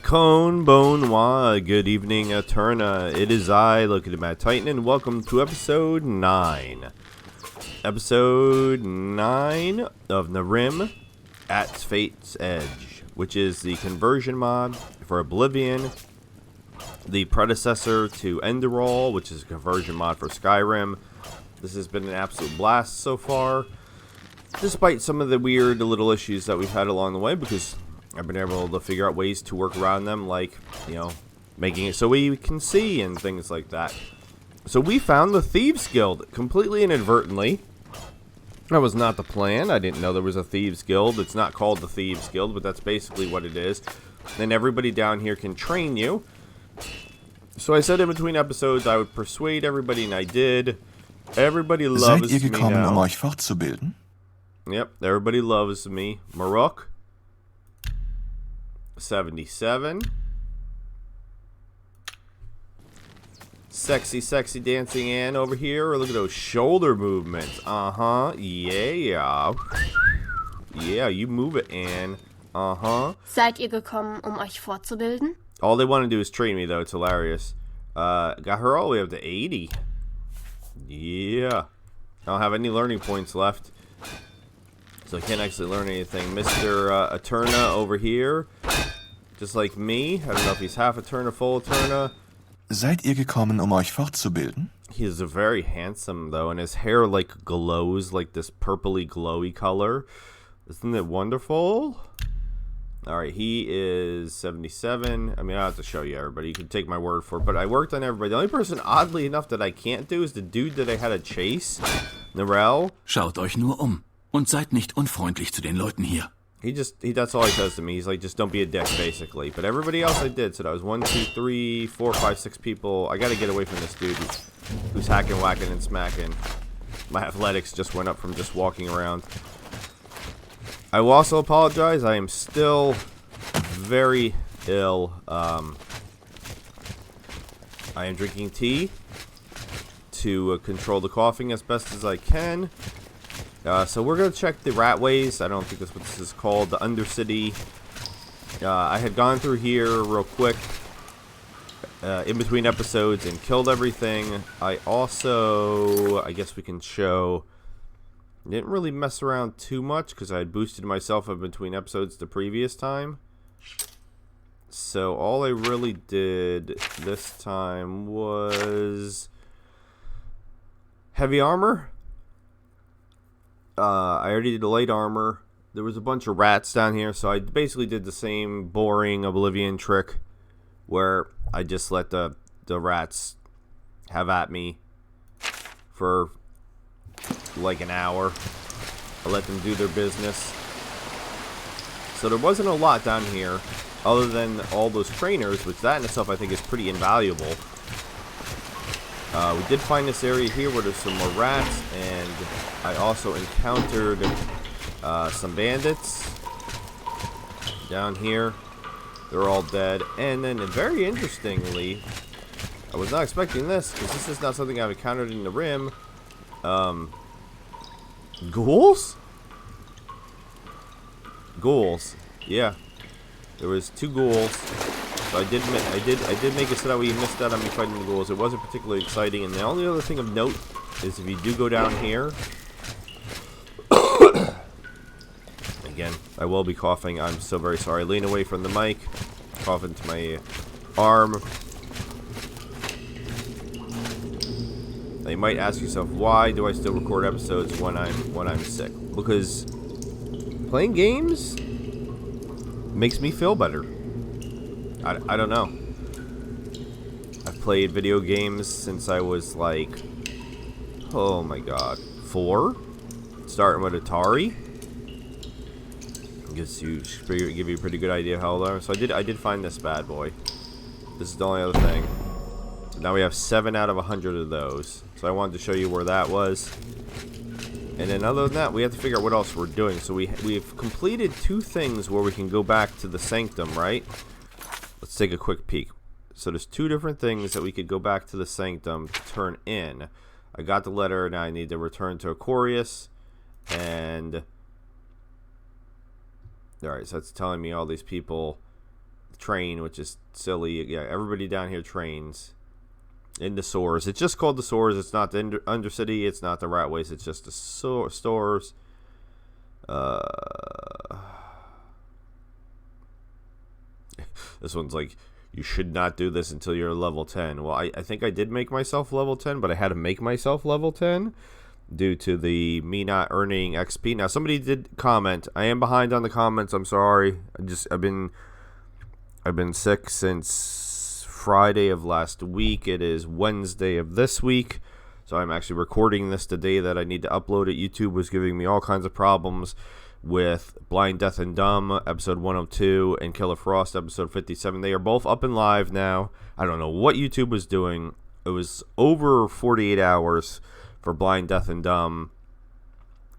Con Bonnois, good evening, Eterna. It is I, located Matt Titan, and welcome to episode 9. Episode 9 of Nehrim at Fate's Edge, which is the conversion mod for Oblivion, the predecessor to Enderall, which is a conversion mod for Skyrim. This has been an absolute blast so far, despite some of the weird little issues that we've had along the way, because I've been able to figure out ways to work around them, like, making it so we can see and things like that. So we found the Thieves Guild completely inadvertently. That was not the plan. I didn't know there was a Thieves Guild. It's not called the Thieves Guild, but that's basically what it is. And everybody down here can train you. So I said in between episodes I would persuade everybody, and I did. Everybody loves me now. Euch fortzubilden? Yep, everybody loves me. Marok. 77. Sexy dancing Ann over here. Look at those shoulder movements. Yeah. Yeah, you move it, Ann. Seid ihr gekommen, euch fortzubilden? All they want to do is train me, though. It's hilarious. Got her all the way up to 80. Yeah. I don't have any learning points left, so I can't actually learn anything. Mr. Eterna over here, just like me. I don't know if he's half Eterna, full Eterna. Seid ihr gekommen, euch fortzubilden? He is very handsome, though, and his hair, glows like this purpley glowy color. Isn't it wonderful? Alright, he is 77. I mean, I have to show you everybody. You can take my word for it, but I worked on everybody. The only person, oddly enough, that I can't do is the dude that I had to chase, Narelle. Schaut euch nur und seid nicht unfreundlich zu den Leuten hier. That's all he says to me. He's like, just don't be a dick, basically. But everybody else I did. So that was 1, 2, 3, 4, 5, 6 people. I gotta get away from this dude who's hacking, whacking, and smacking. My athletics just went up from just walking around. I will also apologize. I am still very ill. I am drinking tea to control the coughing as best as I can. So we're going to check the Ratways. I don't think that's what this is called. The Undercity. I had gone through here real quick in between episodes and killed everything. I guess we can show, didn't really mess around too much because I had boosted myself in between episodes the previous time. So all I really did this time was heavy armor. I already did the light armor. There was a bunch of rats down here, so I basically did the same boring Oblivion trick where I just let the rats have at me for like an hour. I let them do their business. So there wasn't a lot down here other than all those trainers, which that in itself I think is pretty invaluable. We did find this area here where there's some more rats, and I also encountered some bandits down here. They're all dead. And then, very interestingly, I was not expecting this, because this is not something I've encountered in the Rim. Ghouls? Ghouls. Yeah. There was 2 ghouls. So I did make it so that we missed out on me fighting the ghouls. It wasn't particularly exciting, and the only other thing of note is if you do go down here, again, I will be coughing. I'm so very sorry. Lean away from the mic, cough into my arm. Now you might ask yourself, why do I still record episodes when I'm sick? Because playing games makes me feel better. I don't know. I've played video games since I was like, oh my god, 4? Starting with Atari. Gives you, give you a pretty good idea of how old I am. So I did find this bad boy. This is the only other thing. So now we have 7 out of 100 of those. So I wanted to show you where that was. And then other than that, we have to figure out what else we're doing. So we've completed 2 things where we can go back to the Sanctum, right? Let's take a quick peek. So there's 2 different things that we could go back to the Sanctum to turn in. I got the letter, now I need to return to Aquarius. And alright, so it's telling me all these people train, which is silly. Yeah, everybody down here trains in the Soars. It's just called the Soars. It's not the Undercity. It's not the Ratways. It's just the Stores. This one's like, you should not do this until you're level 10. Well, I think I did make myself level 10, but I had to make myself level 10 due to me not earning XP. Now, somebody did comment. I am behind on the comments. I'm sorry. I've been sick since Friday of last week. It is Wednesday of this week. So I'm actually recording this the day that I need to upload it. YouTube was giving me all kinds of problems with Blind, Deaf, and Dumb, episode 102, and Killer Frost, episode 57. They are both up and live now. I don't know what YouTube was doing. It was over 48 hours for Blind, Deaf, and Dumb,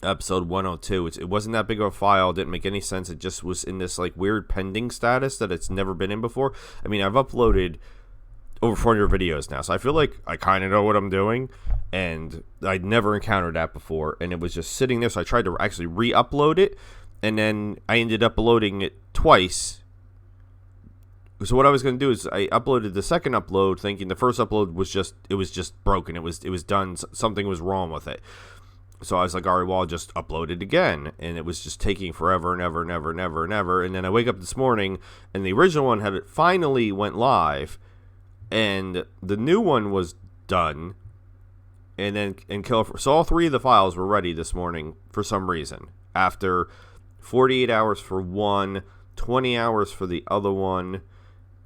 episode 102. It wasn't that big of a file. Didn't make any sense. It just was in this like weird pending status that it's never been in before. I mean, I've uploaded over 400 videos now, so I feel like I kind of know what I'm doing, and I'd never encountered that before, and it was just sitting there. So I tried to actually re-upload it, and then I ended up uploading it twice. So what I was going to do is I uploaded the second upload thinking the first upload was just broken. It was done. Something was wrong with it. So I was like, all right, well, I'll just upload it again. And it was just taking forever and ever and ever and ever and ever. And then I wake up this morning, and the original one finally went live, and the new one was done. And then so all three of the files were ready this morning for some reason. After 48 hours for one, 20 hours for the other one,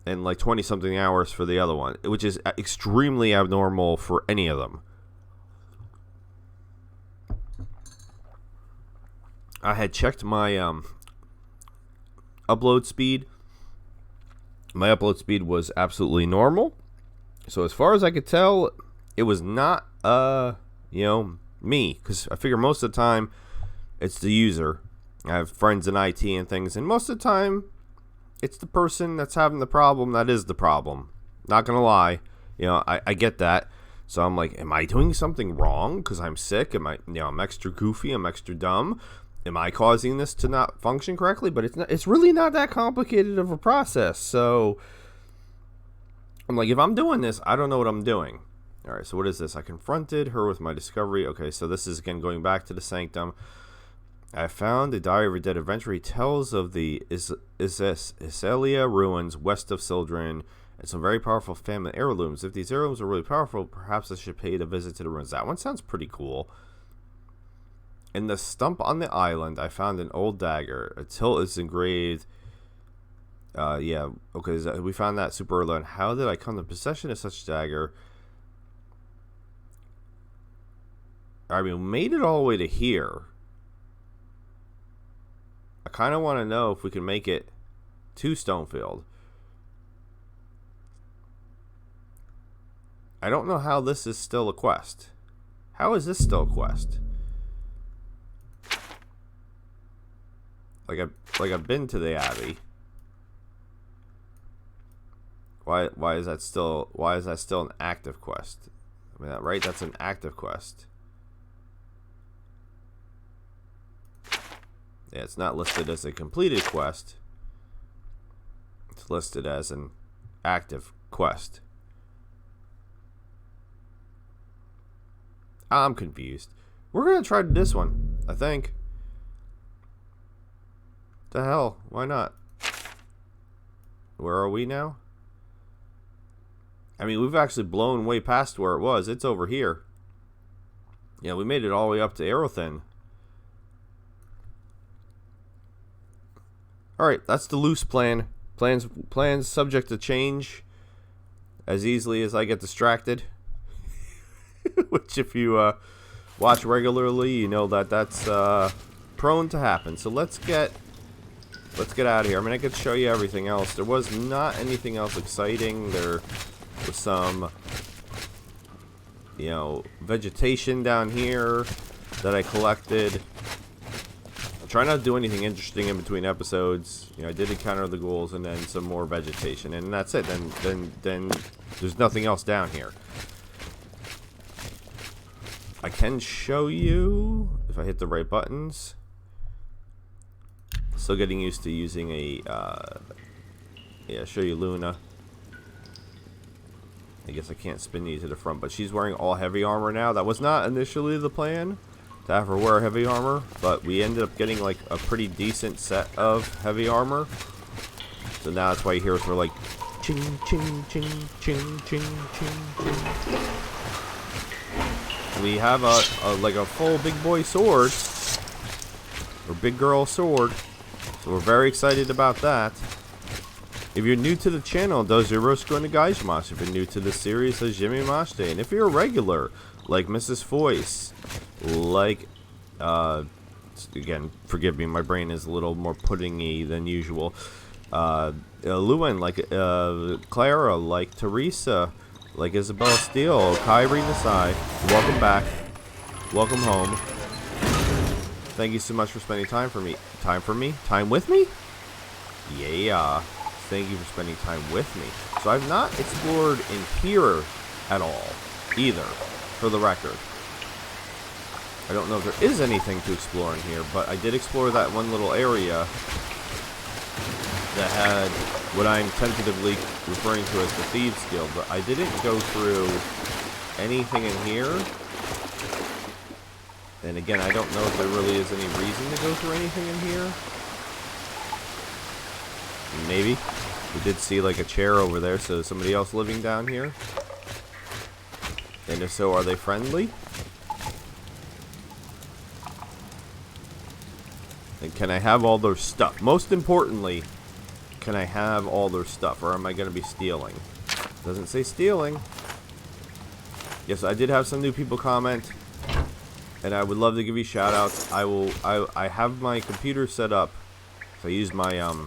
and like 20-something hours for the other one, which is extremely abnormal for any of them. I had checked my upload speed. My upload speed was absolutely normal. So as far as I could tell, it was not, me. Because I figure most of the time, it's the user. I have friends in IT and things, and most of the time, it's the person that's having the problem that is the problem. Not gonna lie, I get that. So I'm like, am I doing something wrong because I'm sick? I'm extra goofy, I'm extra dumb. Am I causing this to not function correctly? But it's really not that complicated of a process. So I'm like, if I'm doing this, I don't know what I'm doing. All right, so what is this? I confronted her with my discovery. Okay, so this is again going back to the sanctum. I found the Diary of a Dead Adventurer. He tells of the Iselia ruins west of Sildren and some very powerful family heirlooms. If these heirlooms are really powerful, perhaps I should pay a visit to the ruins. That one sounds pretty cool. In the stump on the island, I found an old dagger. A tilt is engraved. Yeah, okay, we found that super early on. How did I come to possession of such dagger? I mean, we made it all the way to here. I kind of want to know if we can make it to Stonefield. I don't know how this is still a quest. How is this still a quest? Like I've been to the Abbey. Why is that still an active quest? I mean, right? That's an active quest. Yeah, it's not listed as a completed quest. It's listed as an active quest. I'm confused. We're going to try this one, I think. The hell? Why not? Where are we now? I mean, we've actually blown way past where it was. It's over here. Yeah, we made it all the way up to Aerothin. Alright, that's the loose plan. Plans subject to change as easily as I get distracted. Which, if you watch regularly, you know that's prone to happen. So let's get out of here. I mean, I could show you everything else. There was not anything else exciting. There was some, vegetation down here that I collected. Try not to do anything interesting in between episodes. I did encounter the ghouls and then some more vegetation, and that's it. Then there's nothing else down here. I can show you if I hit the right buttons. Still getting used to using a Yeah, show you Luna. I guess I can't spin you to the front, but she's wearing all heavy armor now. That was not initially the plan, to have her wear heavy armor, but we ended up getting like a pretty decent set of heavy armor. So now that's why you hear us, we're like, ching, ching, ching, ching, ching, ching, ching. We have like a full big boy sword, or big girl sword, so we're very excited about that. If you're new to the channel, Dozurosco Nagaishimasu. If you're new to the series, Hajime Mashite. And if you're a regular, like Mrs. Foyce, like, again, forgive me, my brain is a little more puddingy than usual. Lewin, like Clara, like Teresa, like Isabella Steele, Kyrie Nasai. Welcome back. Welcome home. Thank you so much for spending time for me. Time with me? Yeah. Thank you for spending time with me. So I've not explored in here at all, either, for the record. I don't know if there is anything to explore in here, but I did explore that one little area that had what I'm tentatively referring to as the Thieves Guild, but I didn't go through anything in here. And again, I don't know if there really is any reason to go through anything in here. Maybe. We did see like a chair over there, so somebody else living down here. And if so, are they friendly? And can I have all their stuff? Most importantly, can I have all their stuff, or am I going to be stealing? Doesn't say stealing. Yes, I did have some new people comment, and I would love to give you shout outs. I have my computer set up, so I use my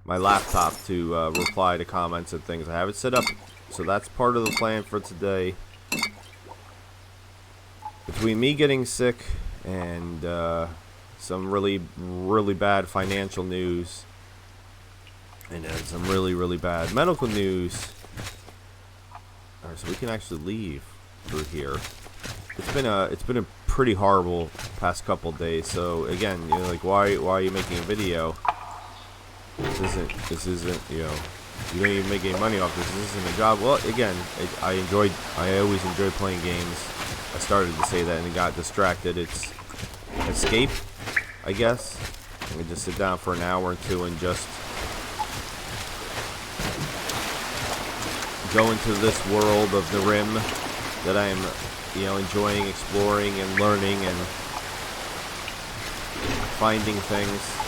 my laptop to reply to comments and things. I have it set up, so that's part of the plan for today. Between me getting sick and some really bad financial news, and some really bad medical news. Alright, so we can actually leave through here. It's been a pretty horrible past couple days. So again, you're like, why are you making a video? This isn't, you know, you don't even make any money off this. This isn't a job. Well, again, I always enjoy playing games. I started to say that and got distracted. It's escape, I guess. I can just sit down for an hour or two and just go into this world of Nehrim that I'm, you know, enjoying exploring and learning and finding things.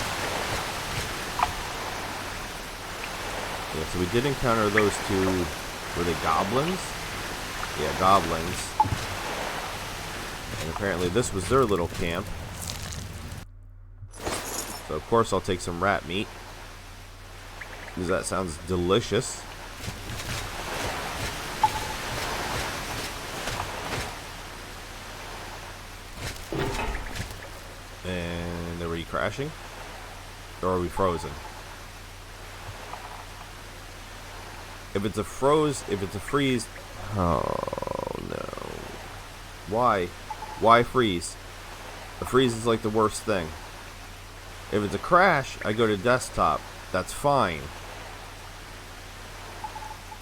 Yeah, so we did encounter those two. Were they goblins? Yeah, goblins. And apparently this was their little camp. So of course I'll take some rat meat, because that sounds delicious. And are we crashing? Or are we frozen? If it's a freeze, oh no. Why? Why freeze? A freeze is like the worst thing. If it's a crash, I go to desktop. That's fine.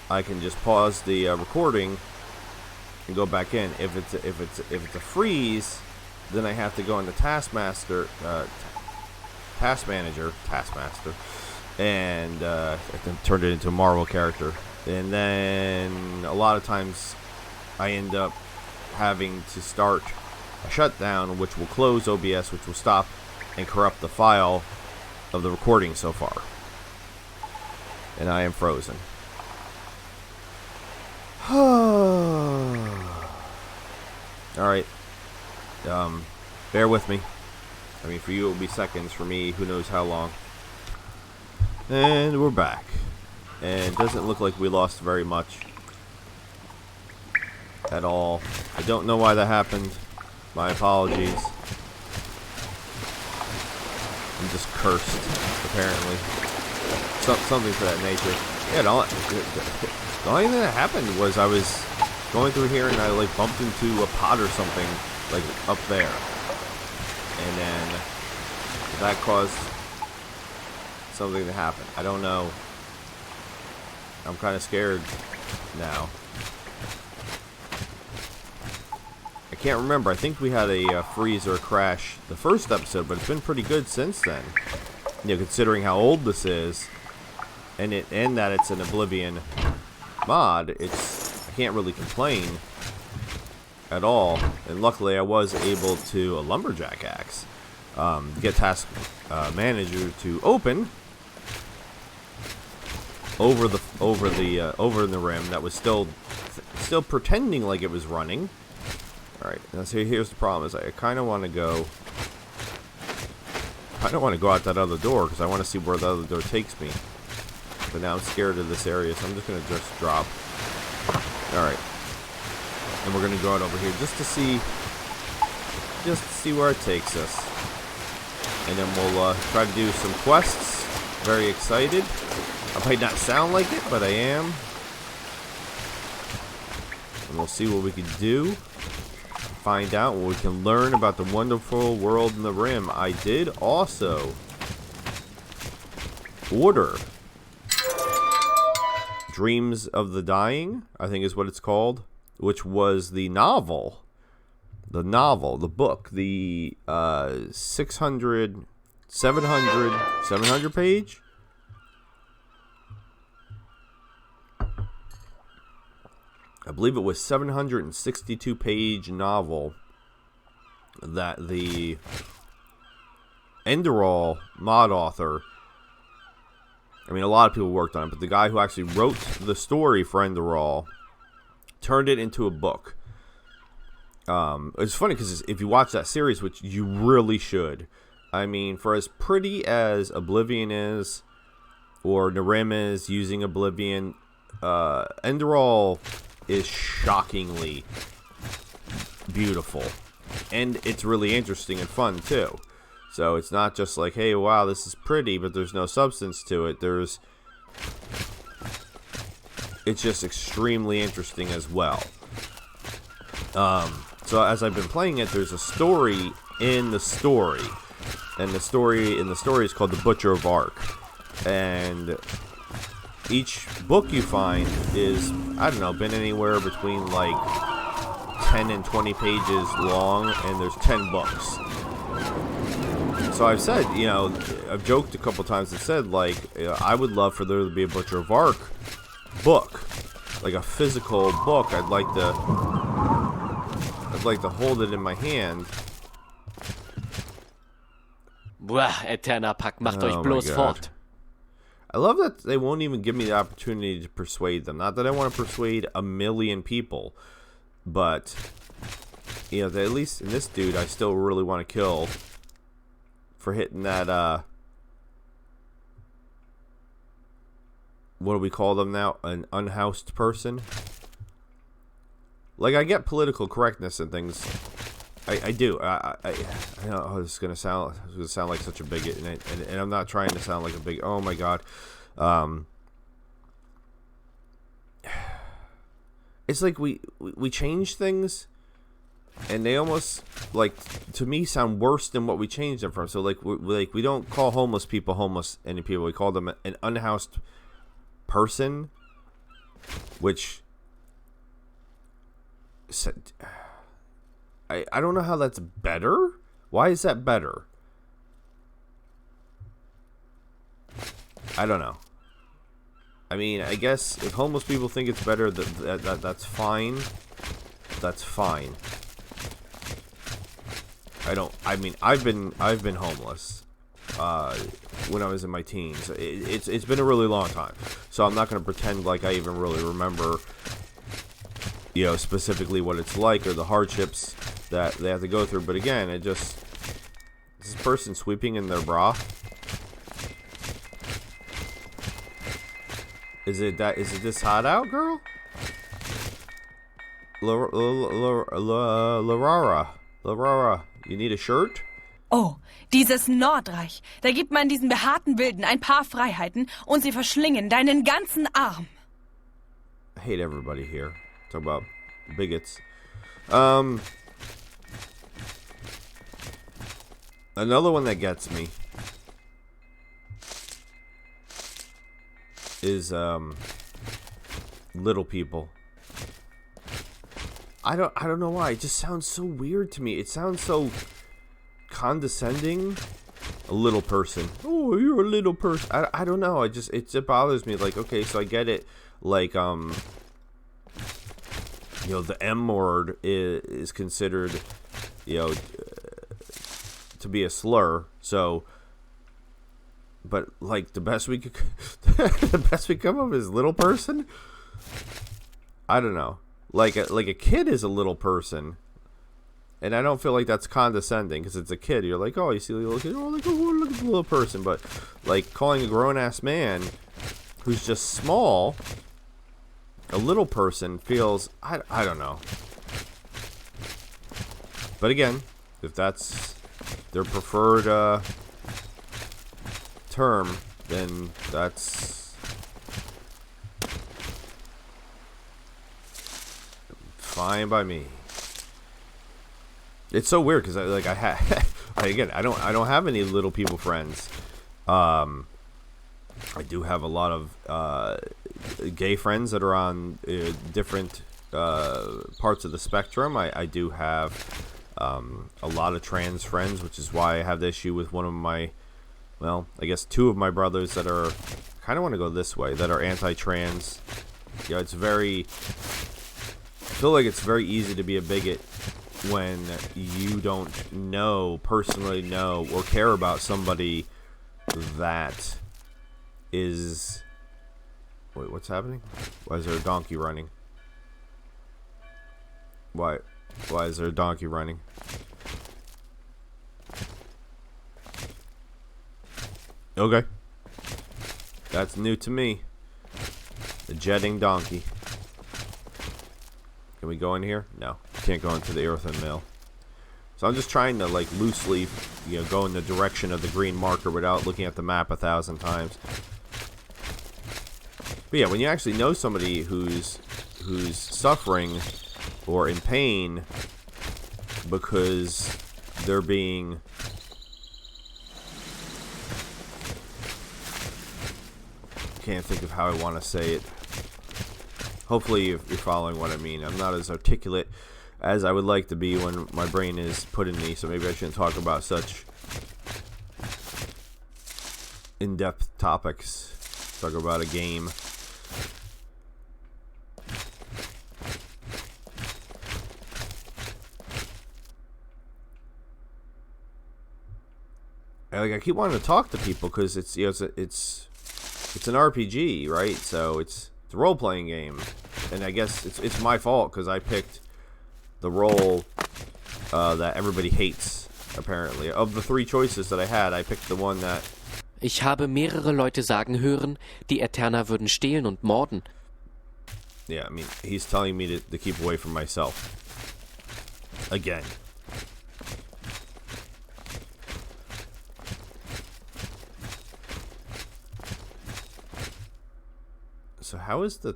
I can just pause the recording and go back in. If it's a freeze, then I have to go into Task Manager, and I turned it into a Marvel character. And then a lot of times I end up having to start a shutdown, which will close OBS, which will stop and corrupt the file of the recording so far. And I am frozen. Alright. Bear with me. I mean, for you it will be seconds. For me, who knows how long. And we're back. And it doesn't look like we lost very much at all. I don't know why that happened. My apologies. I'm just cursed, apparently. Something to that nature. Yeah, the only thing that happened was I was going through here and I like bumped into a pot or something like up there. And then that caused something to happen. I don't know. I'm kind of scared now. I can't remember. I think we had a freeze or a crash the first episode, but it's been pretty good since then. You know, considering how old this is, and that it's an Oblivion mod, I can't really complain at all. And luckily, I was able to a lumberjack axe get task manager to open over in the rim that was still pretending like it was running. All right, now so here's the problem: is I kind of want to go. I don't want to go out that other door because I want to see where the other door takes me. But now I'm scared of this area, so I'm just gonna just drop. All right, and we're gonna go out over here just to see where it takes us, and then we'll try to do some quests. Very excited. I might not sound like it, but I am. And we'll see what we can do. Find out what we can learn about the wonderful world in the Rim. I did also order Dreams of the Dying, I think is what it's called, which was the book, the 700 page. I believe it was 762 page novel that the Enderall mod author, I mean, a lot of people worked on it, but the guy who actually wrote the story for Enderall turned it into a book. It's funny because if you watch that series, which you really should, I mean, for as pretty as Oblivion is, or Nehrim is using Oblivion, Enderall is shockingly beautiful, and it's really interesting and fun too. So it's not just like, hey, wow, this is pretty, but there's no substance to it. It's just extremely interesting as well. So as I've been playing it, there's a story in the story, and the story is called The Butcher of Ark, and each book you find is, I don't know, been anywhere between like 10 and 20 pages long, and there's 10 books. So I've said, you know, I've joked a couple times and said, like, I would love for there to be a Butcher of Ark book, like a physical book. I'd like to hold it in my hand. Buah, Eterna Pack, macht euch Oh my bloß God. fort. I love that they won't even give me the opportunity to persuade them. Not that I want to persuade a million people, but, you know, at least in this dude, I still really want to kill for hitting that, what do we call them now? An unhoused person? Like, I get political correctness and things. I do. I know this is gonna sound like such a bigot, and I'm not trying to sound like a big. Oh my God, it's like we change things, and they almost, like, to me, sound worse than what we changed them from. So we don't call homeless people homeless any people. We call them an unhoused person, which. I don't know how that's better. Why is that better? I don't know. I mean, I guess if homeless people think it's better, that's fine. That's fine. I mean, I've been homeless when I was in my teens. It's been a really long time, so I'm not going to pretend like I even really remember, you know, specifically what it's like or the hardships that they have to go through. But again, is this person sweeping in their bra? Is it this hot out, girl? Larara, you need a shirt? Oh, dieses Nordreich. Da gibt man diesen behaarten Wilden ein paar Freiheiten und sie verschlingen deinen ganzen Arm. I hate everybody here. Talk about bigots. Another one that gets me is little people. I don't know why. It just sounds so weird to me. It sounds so condescending. A little person. Oh, you're a little person. I don't know. It bothers me. Like, okay, so I get it. Like, the M word is considered, to be a slur. So, but like the best we could, the best we come up with is little person. I don't know. Like a kid is a little person, and I don't feel like that's condescending because it's a kid. You're like, oh, you see a little kid, oh, like, oh, look at the little person. But like calling a grown ass man who's just small a little person feels, I don't know. But again, if that's their preferred term, then that's fine by me. It's so weird because I don't have any little people friends. I do have a lot of gay friends that are on different parts of the spectrum. I do have a lot of trans friends, which is why I have the issue with one of my, well, I guess two of my brothers that are, kind of want to go this way, that are anti-trans. It's very, I feel like it's very easy to be a bigot when you don't personally know or care about somebody that is, wait, what's happening? Why is there a donkey running? Why is there a donkey running? Okay. That's new to me. The jetting donkey. Can we go in here? No. Can't go into the earthen mill. So I'm just trying to like loosely, go in the direction of the green marker without looking at the map 1,000 times. But yeah, when you actually know somebody who's suffering or in pain because they're being can't think of how I want to say it. Hopefully you're following what I mean. I'm not as articulate as I would like to be when my brain is put in me, so maybe I shouldn't talk about such in-depth topics. Talk about a game. I keep wanting to talk to people because it's it's an RPG, right? So it's a role-playing game, and I guess it's my fault because I picked the role that everybody hates. Apparently, of the 3 choices that I had, I picked the one that. Ich habe mehrere Leute sagen hören, die Eterna würden stehlen und morden. Yeah, I mean, he's telling me to keep away from myself. Again. So how is the...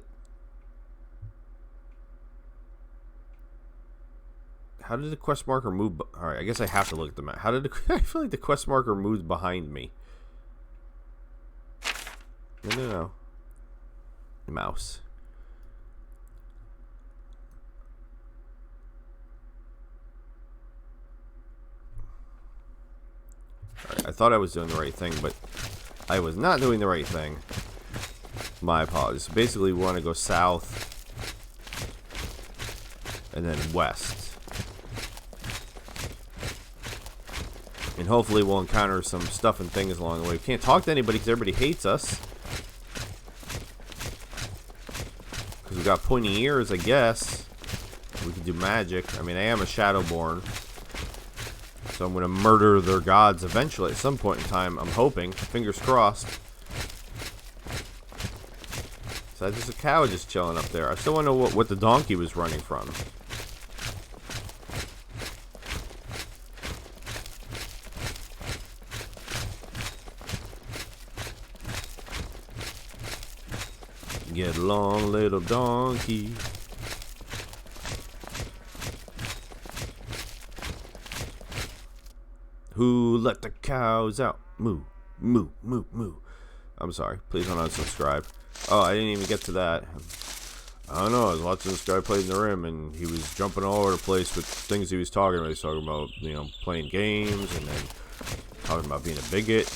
How did the quest marker move? Alright, I guess I have to look at the map. How did I feel like the quest marker moved behind me. No. Mouse. Alright, I thought I was doing the right thing, but I was not doing the right thing. My apologies. Basically, we want to go south and then west. And hopefully we'll encounter some stuff and things along the way. We can't talk to anybody because everybody hates us. Because we've got pointy ears, I guess. We can do magic. I mean, I am a Shadowborn. So I'm going to murder their gods eventually at some point in time. I'm hoping. Fingers crossed. So there's a cow just chilling up there. I still want to know what the donkey was running from. Get along, little donkey. Who let the cows out? Moo, moo, moo, moo. I'm sorry. Please don't unsubscribe. Oh, I didn't even get to that. I don't know. I was watching this guy play in the rim, and he was jumping all over the place with things he was talking about. He was talking about, playing games, and then talking about being a bigot.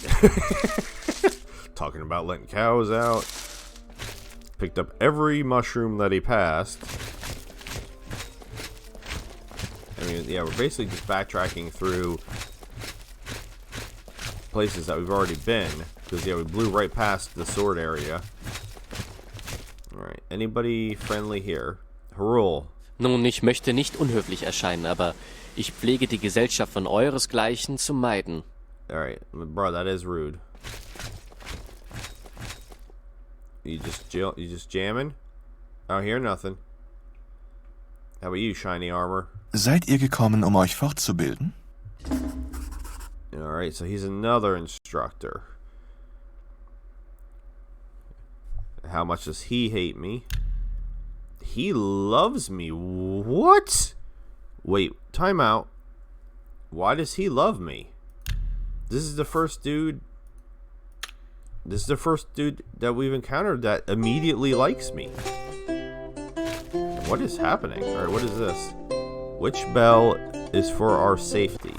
Talking about letting cows out. Picked up every mushroom that he passed. I mean, yeah, we're basically just backtracking through places that we've already been. Because, yeah, we blew right past the sword area. Alright, anybody friendly here? Harul. Nun, ich möchte nicht unhöflich erscheinen, aber ich pflege die Gesellschaft von euresgleichen zu meiden. Alright, bro, that is rude. You just jamming? I don't hear nothing. How about you, shiny armor? Seid ihr gekommen, euch fortzubilden? Alright, so he's another instructor. How much does he hate me? He loves me. What? Wait, time out. Why does he love me? This is the first dude that we've encountered that immediately likes me. What is happening? Alright, what is this? Which bell is for our safety?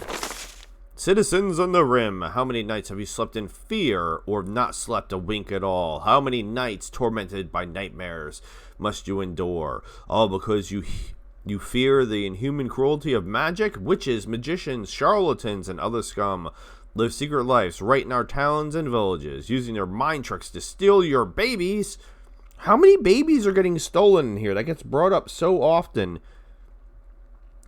Citizens on the Rim, how many nights have you slept in fear or not slept a wink at all? How many nights tormented by nightmares must you endure? All because you fear the inhuman cruelty of magic? Witches, magicians, charlatans, and other scum live secret lives right in our towns and villages, using their mind tricks to steal your babies. How many babies are getting stolen in here? That gets brought up so often.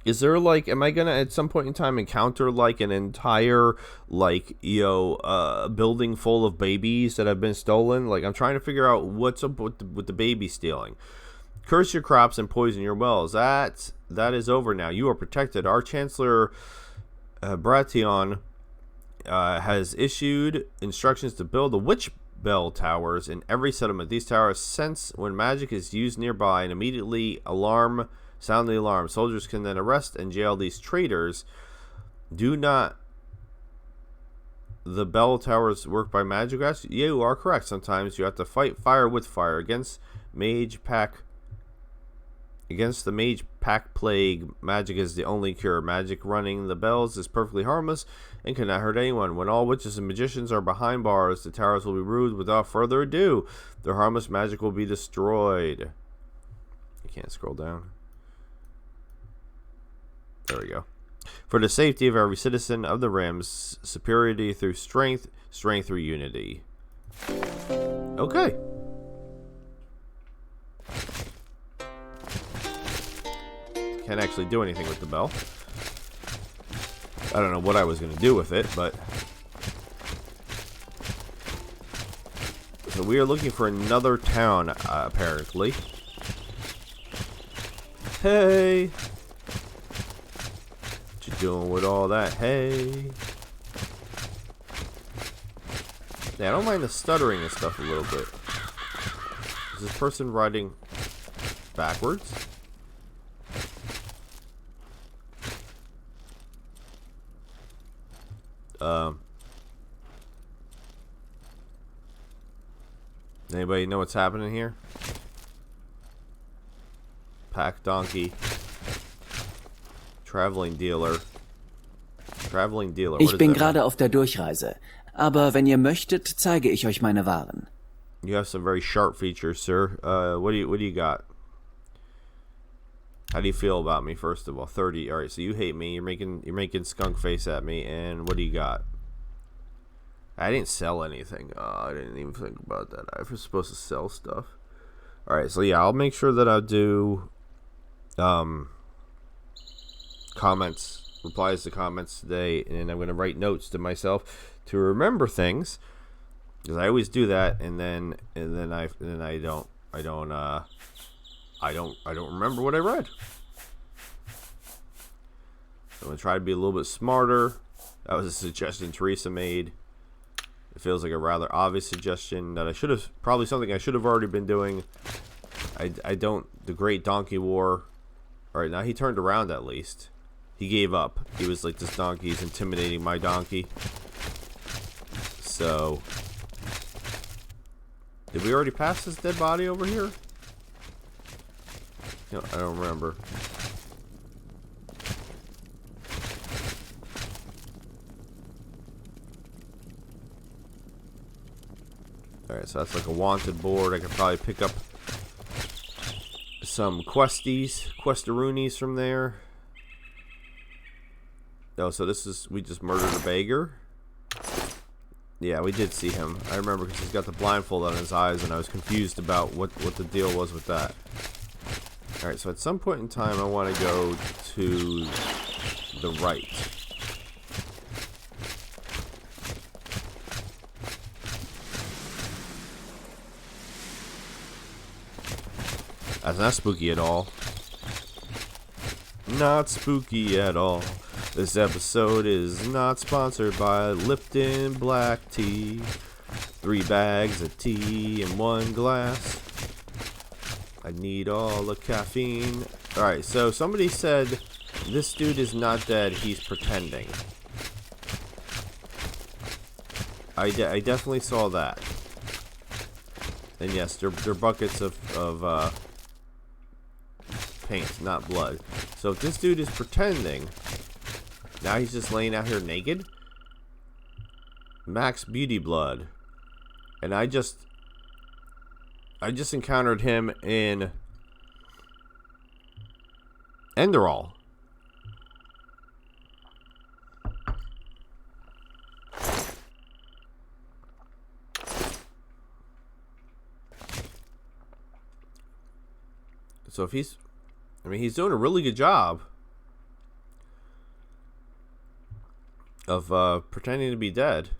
Is there, like, am I gonna at some point in time encounter, like, an entire, like, building full of babies that have been stolen? Like, I'm trying to figure out what's up with the baby stealing. Curse your crops and poison your wells. That is over now. You are protected. Our Chancellor Bration has issued instructions to build the witch bell towers in every settlement. These towers sense when magic is used nearby and immediately sound the alarm. Soldiers can then arrest and jail these traitors. Do not the bell towers work by magic? You are correct. Sometimes you have to fight fire with fire against the mage pack plague. Magic is the only cure. Magic running the bells is perfectly harmless and cannot hurt anyone. When all witches and magicians are behind bars, the towers will be ruined. Without further ado, their harmless magic will be destroyed. You can't scroll down. There we go. For the safety of every citizen of the Rims, superiority through strength, strength through unity. Okay. Can't actually do anything with the bell. I don't know what I was going to do with it, but... So we are looking for another town, apparently. Hey! What you doing with all that? Hey! Yeah, I don't mind the stuttering and stuff a little bit. Is this person riding backwards? Anybody know what's happening here? Pack donkey. Traveling dealer. Traveling dealer. Ich bin gerade auf der Durchreise, aber wenn ihr möchtet, zeige ich euch meine Waren. You have some very sharp features, sir. What do you got? How do you feel about me, first of all? 30. All right, so you hate me. You're making skunk face at me, and what do you got? I didn't sell anything. Oh, I didn't even think about that. I was supposed to sell stuff. All right, so yeah, I'll make sure that I do comments, replies to comments today, and I'm going to write notes to myself to remember things, because I always do that, and then I don't remember what I read. So I'm going to try to be a little bit smarter. That was a suggestion Teresa made. It feels like a rather obvious suggestion that I should have, probably something I should have already been doing. I don't, the Great Donkey War. Alright, now he turned around at least. He gave up. He was like, this donkey is intimidating my donkey. So, Did we already pass this dead body over here? No, I don't remember. Alright, so that's like a wanted board. I could probably pick up some questaroonies from there. Oh, so this is, we just murdered a beggar? Yeah, we did see him. I remember because he's got the blindfold on his eyes, and I was confused about what the deal was with that. Alright, so at some point in time, I want to go to the right. That's not spooky at all. Not spooky at all. This episode is not sponsored by Lipton Black Tea. 3 bags of tea in 1 glass. I need all the caffeine. Alright, so somebody said this dude is not dead, he's pretending. I definitely saw that. And yes, they're buckets of paint, not blood. So if this dude is pretending, now he's just laying out here naked? Max Beauty Blood. And I just encountered him in Enderall. So if he's, I mean, he's doing a really good job of pretending to be dead.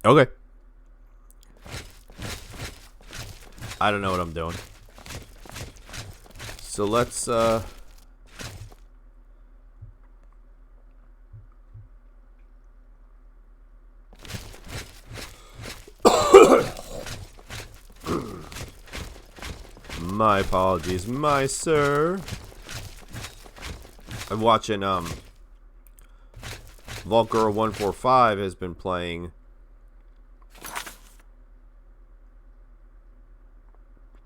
Okay. I don't know what I'm doing. So let's my apologies, my sir. I'm watching Vault Girl 145 has been playing.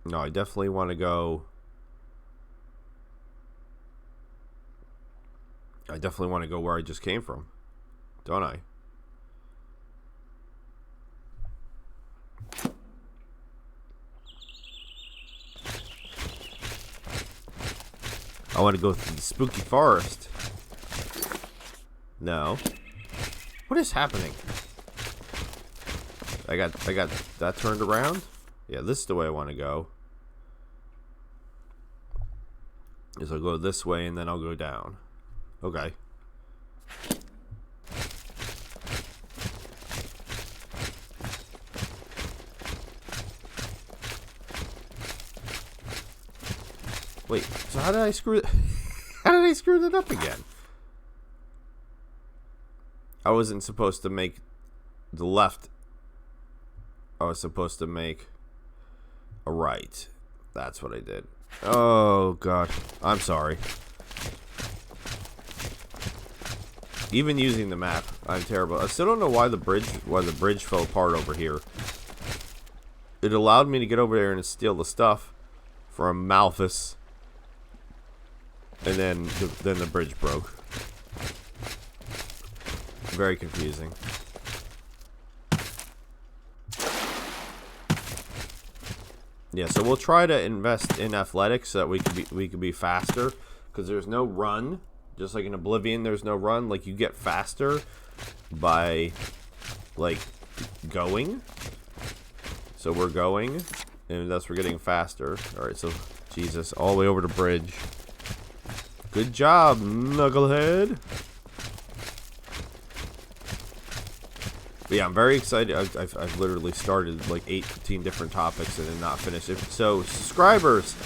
No, I definitely want to go. I definitely want to go where I just came from, don't I? I want to go through the spooky forest. No. What is happening? I got that turned around? Yeah, this is the way I want to go. Is I'll go this way and then I'll go down. Okay. Wait, so how did I screw it? How did I screw that up again? I wasn't supposed to make the left. I was supposed to make a right. That's what I did. Oh god, I'm sorry. Even using the map, I'm terrible. I still don't know why the bridge fell apart over here. It allowed me to get over there and steal the stuff from Malphus, and then the bridge broke. Very confusing. Yeah, so we'll try to invest in athletics so that we can be faster, because there's no run. Just like in Oblivion, there's no run. Like, you get faster by, like, going. So we're going, and thus we're getting faster. Alright, so, Jesus, all the way over the bridge. Good job, knucklehead. But yeah, I'm very excited. I've literally started, like, 18 different topics and then not finished it. So, subscribers,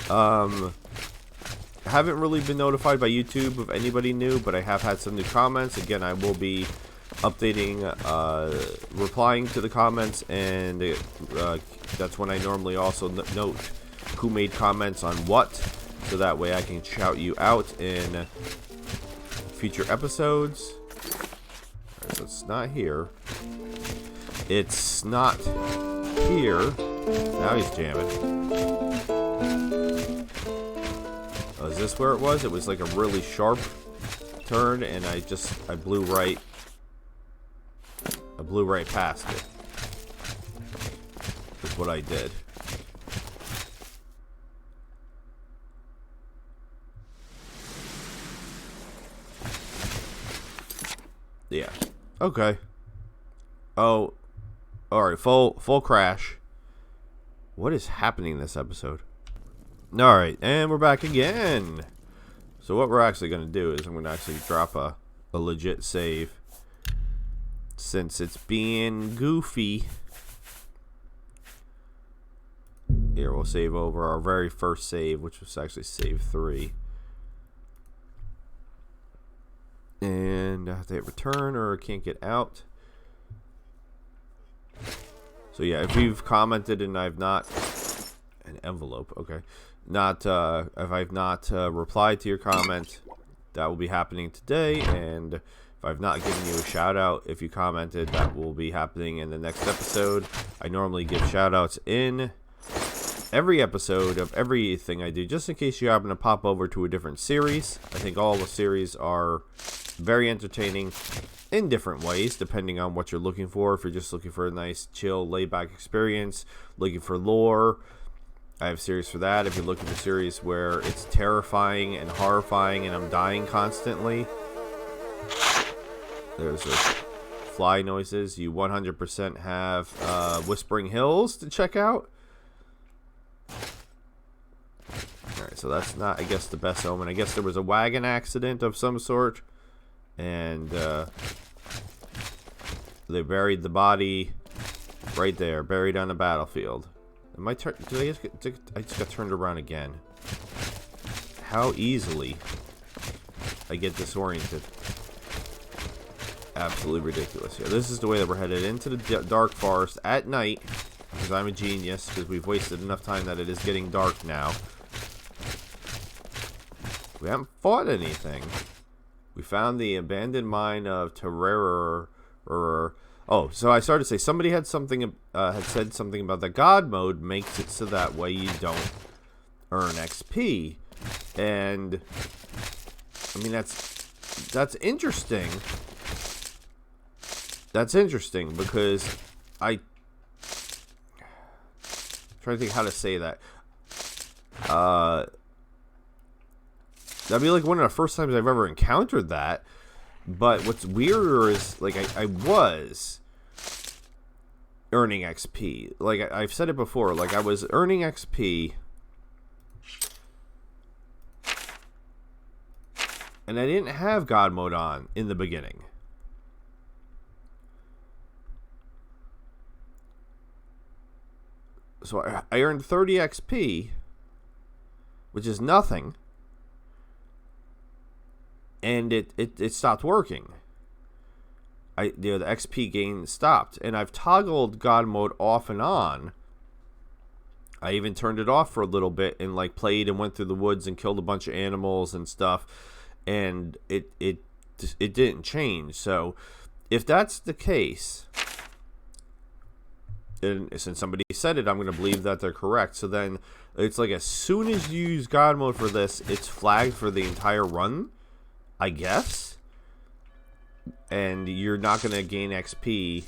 I haven't really been notified by YouTube of anybody new, but I have had some new comments. Again, I will be updating, replying to the comments, and that's when I normally also note who made comments on what, so that way I can shout you out in future episodes. Alright, so it's not here. It's not here. Now he's jamming. Oh, is this where it was? It was like a really sharp turn, and I blew right past it. That's what I did. Yeah. Okay. Oh. Alright, full crash. What is happening this episode? Alright, and we're back again. So what we're actually going to do is I'm going to actually drop a legit save. Since it's being goofy. Here, we'll save over our very first save, which was actually save 3. And I have to hit return or I can't get out. So yeah, if you've commented and I've not... An envelope, okay. If I've not replied to your comment, that will be happening today. And if I've not given you a shout out, if you commented, that will be happening in the next episode. I normally give shout outs in every episode of everything I do, just in case you happen to pop over to a different series. I think all the series are very entertaining in different ways, depending on what you're looking for. If you're just looking for a nice, chill, laid-back experience, looking for lore, I have series for that. If you're looking for series where it's terrifying and horrifying and I'm dying constantly, there's those fly noises. You 100% have Whispering Hills to check out. Alright, so that's not, I guess, the best omen. I guess there was a wagon accident of some sort, and they buried the body right there, buried on the battlefield. Am I I just got turned around again. How easily I get disoriented. Absolutely ridiculous. Yeah, this is the way that we're headed into the dark forest at night, because I'm a genius, because we've wasted enough time that it is getting dark now. We haven't fought anything. We found the abandoned mine of Terror. Oh, so I started to say somebody had said something about the God mode makes it so that way you don't earn XP, and I mean that's interesting. That's interesting because I'm trying to think how to say that. That'd be like one of the first times I've ever encountered that. But what's weirder is, like, I was earning XP. Like, I've said it before. Like, I was earning XP. And I didn't have God mode on in the beginning. So I earned 30 XP, which is nothing. And it stopped working. The XP gain stopped, and I've toggled God mode off and on. I even turned it off for a little bit and like played and went through the woods and killed a bunch of animals and stuff, and it didn't change. So if that's the case, and since somebody said it, I'm going to believe that they're correct. So then it's like as soon as you use God mode for this, it's flagged for the entire run, I guess, and you're not going to gain XP,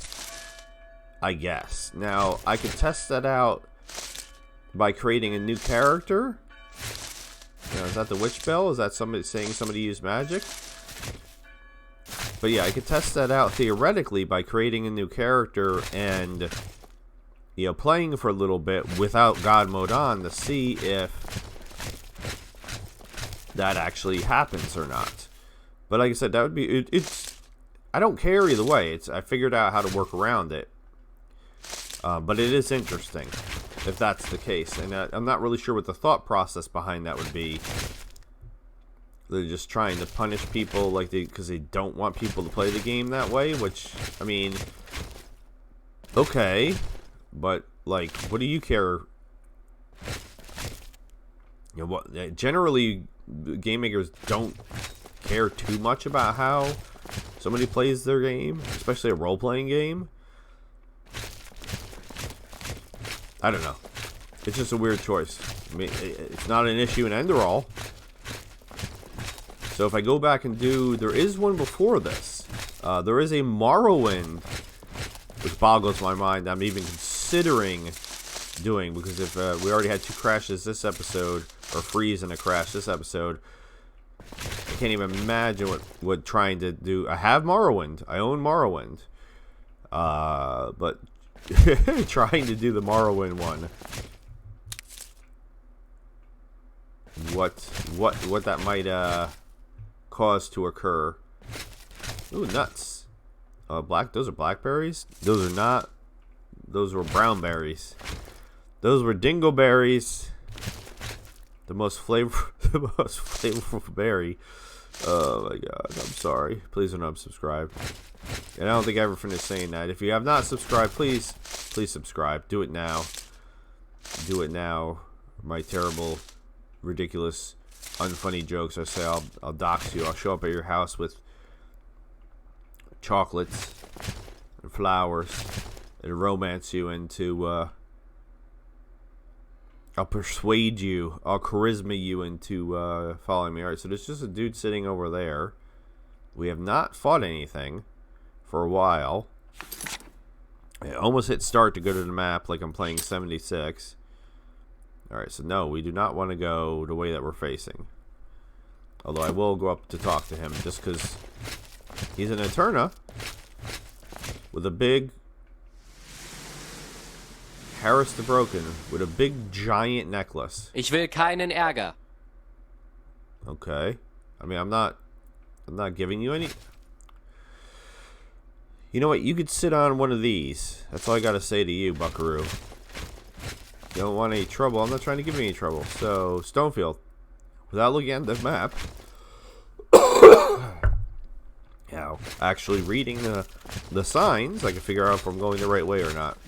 I guess. Now, I could test that out by creating a new character. Is that the witch bell? Is that somebody saying somebody used magic? But yeah, I could test that out theoretically by creating a new character and, playing for a little bit without God mode on to see if that actually happens or not. But like I said, that would be it's. I don't care either way. I figured out how to work around it. But it is interesting if that's the case, and I'm not really sure what the thought process behind that would be. they're just trying to punish people like because they don't want people to play the game that way, which, I mean, okay, but like, what do you care? You know what? Generally, game makers don't care too much about how somebody plays their game, especially a role-playing game. I don't know. It's just a weird choice. I mean, it's not an issue in Enderall. So if I go back and do, there is one before this. There is a Morrowind, which boggles my mind. I'm even considering doing, because if we already had 2 crashes this episode, or freeze and a crash this episode, I can't even imagine what trying to do. I have Morrowind. I own Morrowind. But trying to do the Morrowind one, what that might cause to occur. Ooh, nuts. Those are blackberries? Those are not. Those were brown berries. Those were dingleberries. The most flavorful berry. Oh my god, I'm sorry. Please don't unsubscribe. And I don't think I ever finished saying that. If you have not subscribed, please subscribe. Do it now. Do it now. My terrible, ridiculous, unfunny jokes. I say I'll dox you. I'll show up at your house with chocolates and flowers and romance you into I'll persuade you, I'll charisma you into following me. Alright, so there's just a dude sitting over there. We have not fought anything for a while. I almost hit start to go to the map like I'm playing 76. Alright, so no, we do not want to go the way that we're facing. Although I will go up to talk to him just because he's an Eterna with a big Harris the Broken with a big giant necklace. Ich will keinen Ärger. Okay. I mean, I'm not giving you any. You know what? You could sit on one of these. That's all I gotta say to you, Buckaroo. You don't want any trouble. I'm not trying to give you any trouble. So, Stonefield. Without looking at the map. Now, actually reading the signs, I can figure out if I'm going the right way or not.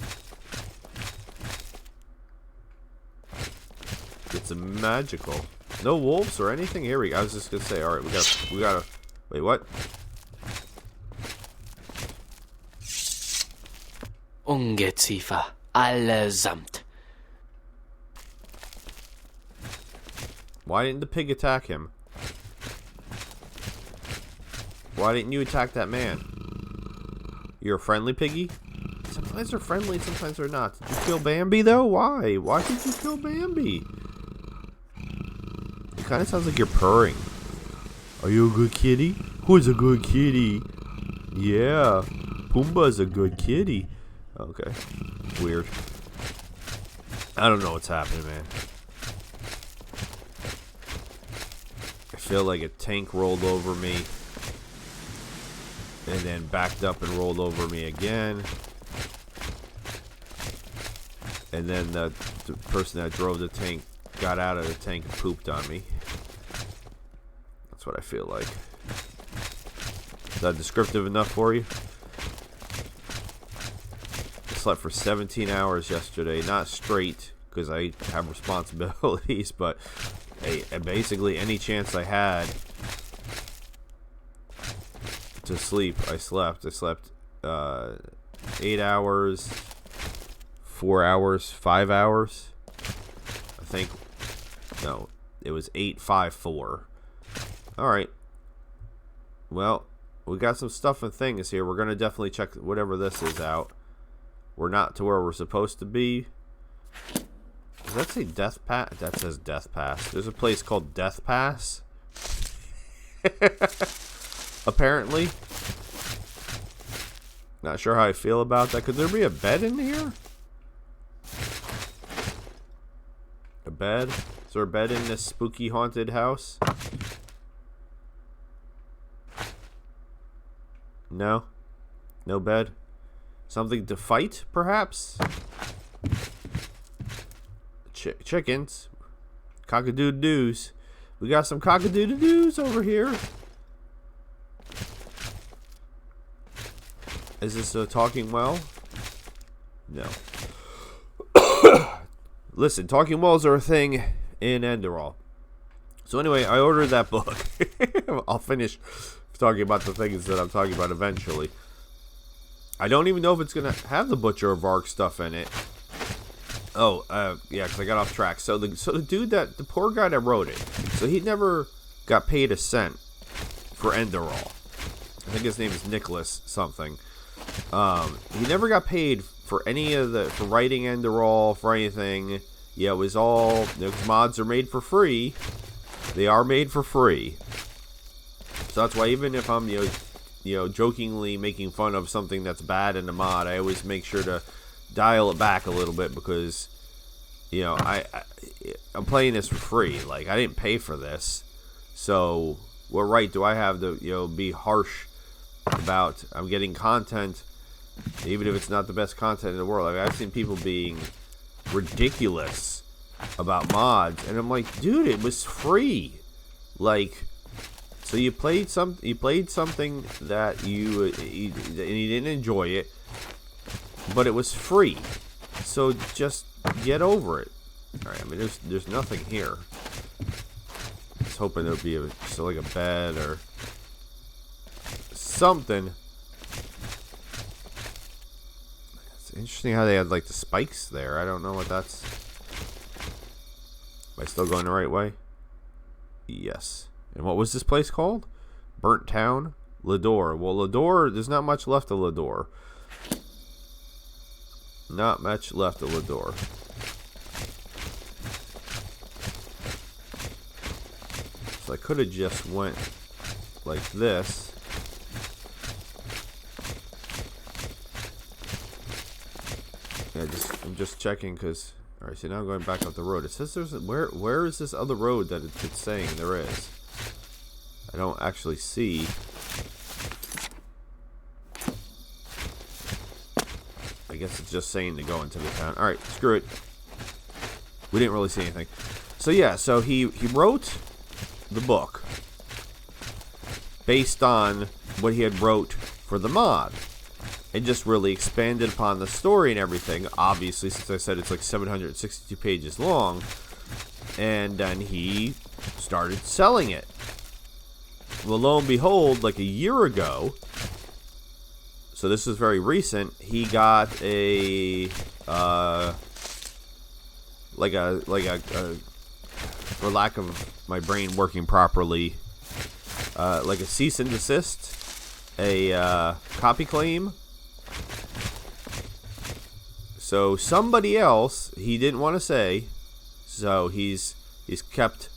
It's magical. No wolves or anything? Here we go. I was just gonna say, alright, we gotta wait, what? Ungeziefer, allesamt. Why didn't the pig attack him? Why didn't you attack that man? You're a friendly piggy? Sometimes they're friendly, sometimes they're not. Did you kill Bambi though? Why? Why did you kill Bambi? It kind of sounds like you're purring. Are you a good kitty? Who's a good kitty? Yeah, Pumbaa's a good kitty. Okay, weird. I don't know what's happening, man. I feel like a tank rolled over me and then backed up and rolled over me again. And then the person that drove the tank got out of the tank and pooped on me. That's what I feel like. Is that descriptive enough for you? I slept for 17 hours yesterday. Not straight, because I have responsibilities, but basically any chance I had to sleep, I slept. I slept 8 hours, 4 hours, 5 hours. I think, no, it was 8, 5, 4. Alright. Well, we got some stuff and things here. We're going to definitely check whatever this is out. We're not to where we're supposed to be. Does that say Death Pass? That says Death Pass. There's a place called Death Pass. Apparently. Not sure how I feel about that. Could there be a bed in here? A bed? Is there a bed in this spooky haunted house? No? No bed? Something to fight, perhaps? Chickens. Cock-a-doodle-doos. We got some cock-a-doodle-doos over here. Is this talking well? No. Listen, talking wells are a thing in Enderall. So anyway, I ordered that book. I'll finish talking about the things that I'm talking about eventually. I don't even know if it's going to have the Butcher of Ark stuff in it. Oh, yeah, because I got off track. So the dude the poor guy that wrote it, so he never got paid a cent for Enderall. I think his name is Nicholas something. He never got paid for any of for writing Enderall, for anything. Yeah, it was all, mods are made for free. They are made for free. So that's why even if I'm, jokingly making fun of something that's bad in the mod, I always make sure to dial it back a little bit because, I'm playing this for free. Like, I didn't pay for this. So, what right do I have to, be harsh about I'm getting content, even if it's not the best content in the world? I mean, I've seen people being ridiculous about mods, and I'm like, dude, it was free. Like, so you played something that you didn't enjoy it, but it was free. So just get over it. All right, I mean, there's nothing here. I was hoping there'd be still like a bed or something. It's interesting how they had like the spikes there. I don't know what that's. Am I still going the right way? Yes. And what was this place called? Burnt Town? Lador. Well, Lador, there's not much left of Lador. Not much left of Lador. So I could have just went like this. Yeah, I'm just checking because. All right, so now I'm going back up the road. It says there's where is this other road that it's saying there is? I don't actually see. I guess it's just saying to go into the town. All right, screw it. We didn't really see anything. So yeah, so he wrote the book based on what he had wrote for the mod. And just really expanded upon the story and everything. Obviously, since I said it's like 762 pages long. And then he started selling it. Well, lo and behold, like a year ago, so this is very recent, he got a for lack of my brain working properly, like a cease and desist, a copy claim. So somebody else, he didn't want to say, so he's kept,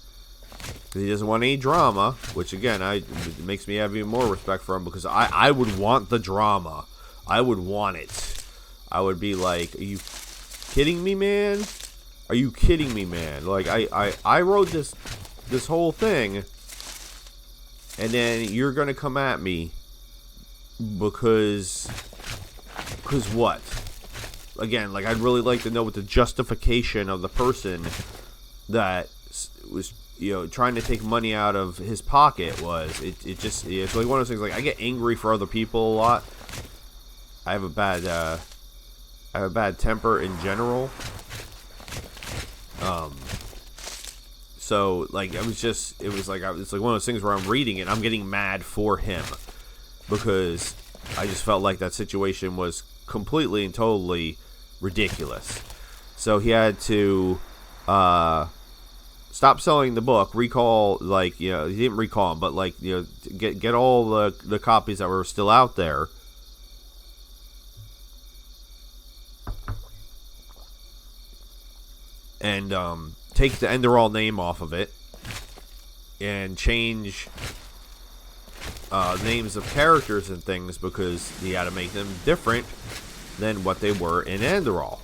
he doesn't want any drama, which again, it makes me have even more respect for him because I would want the drama. I would want it. I would be like, are you kidding me, man? Are you kidding me, man? Like, I wrote this whole thing, and then you're going to come at me because what? Again, like, I'd really like to know what the justification of the person that was, trying to take money out of his pocket was. It's like one of those things, like, I get angry for other people a lot. I have a bad temper in general. So, like, it was like one of those things where I'm reading it, I'm getting mad for him. Because I just felt like that situation was completely and totally ridiculous. So he had to stop selling the book, recall, like, he didn't recall them, but, like, get all the copies that were still out there. And take the Enderall name off of it and change names of characters and things because he had to make them different than what they were in Enderall.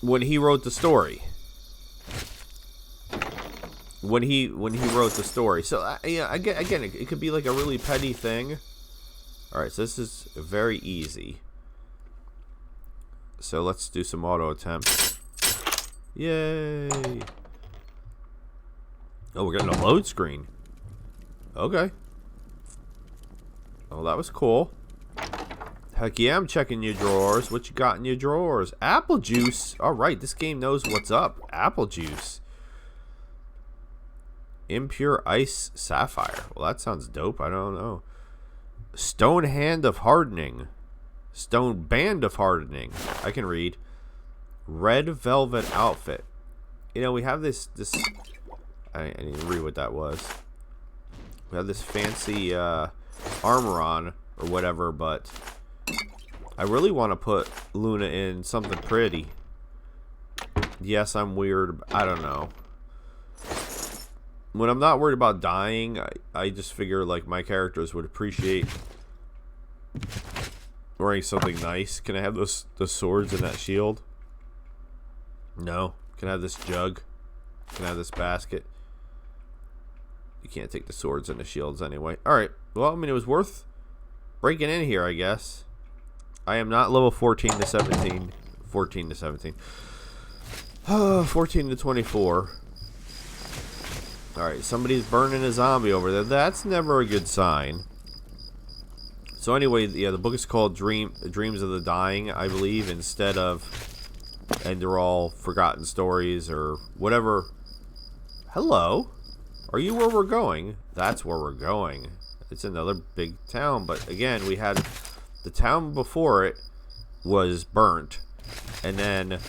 When he wrote the story. When he wrote the story. So, again, it could be like a really petty thing. Alright, so this is very easy. So let's do some auto attempts. Yay! Oh, we're getting a load screen. Okay. Oh, that was cool. Heck yeah, I'm checking your drawers. What you got in your drawers? Apple juice. Alright, this game knows what's up. Apple juice. Impure ice sapphire. Well, that sounds dope. I don't know. Stone hand of hardening. Stone band of hardening. I can read. Red velvet outfit. You know, we have this I need to read what that was. We have this fancy armor on or whatever, but I really want to put Luna in something pretty. Yes, I'm weird. I don't know. When I'm not worried about dying, I just figure like my characters would appreciate wearing something nice. Can I have the swords and that shield? No. Can I have this jug? Can I have this basket? You can't take the swords and the shields anyway. Alright. Well, I mean, it was worth breaking in here, I guess. I am not level 14 to 17. 14 to 17. 14 to 24. Alright, somebody's burning a zombie over there. That's never a good sign. So anyway, yeah, the book is called Dreams of the Dying, I believe, instead of And They're All Forgotten Stories or whatever. Hello? Are you where we're going? That's where we're going. It's another big town, but again, we had the town before it was burnt, and then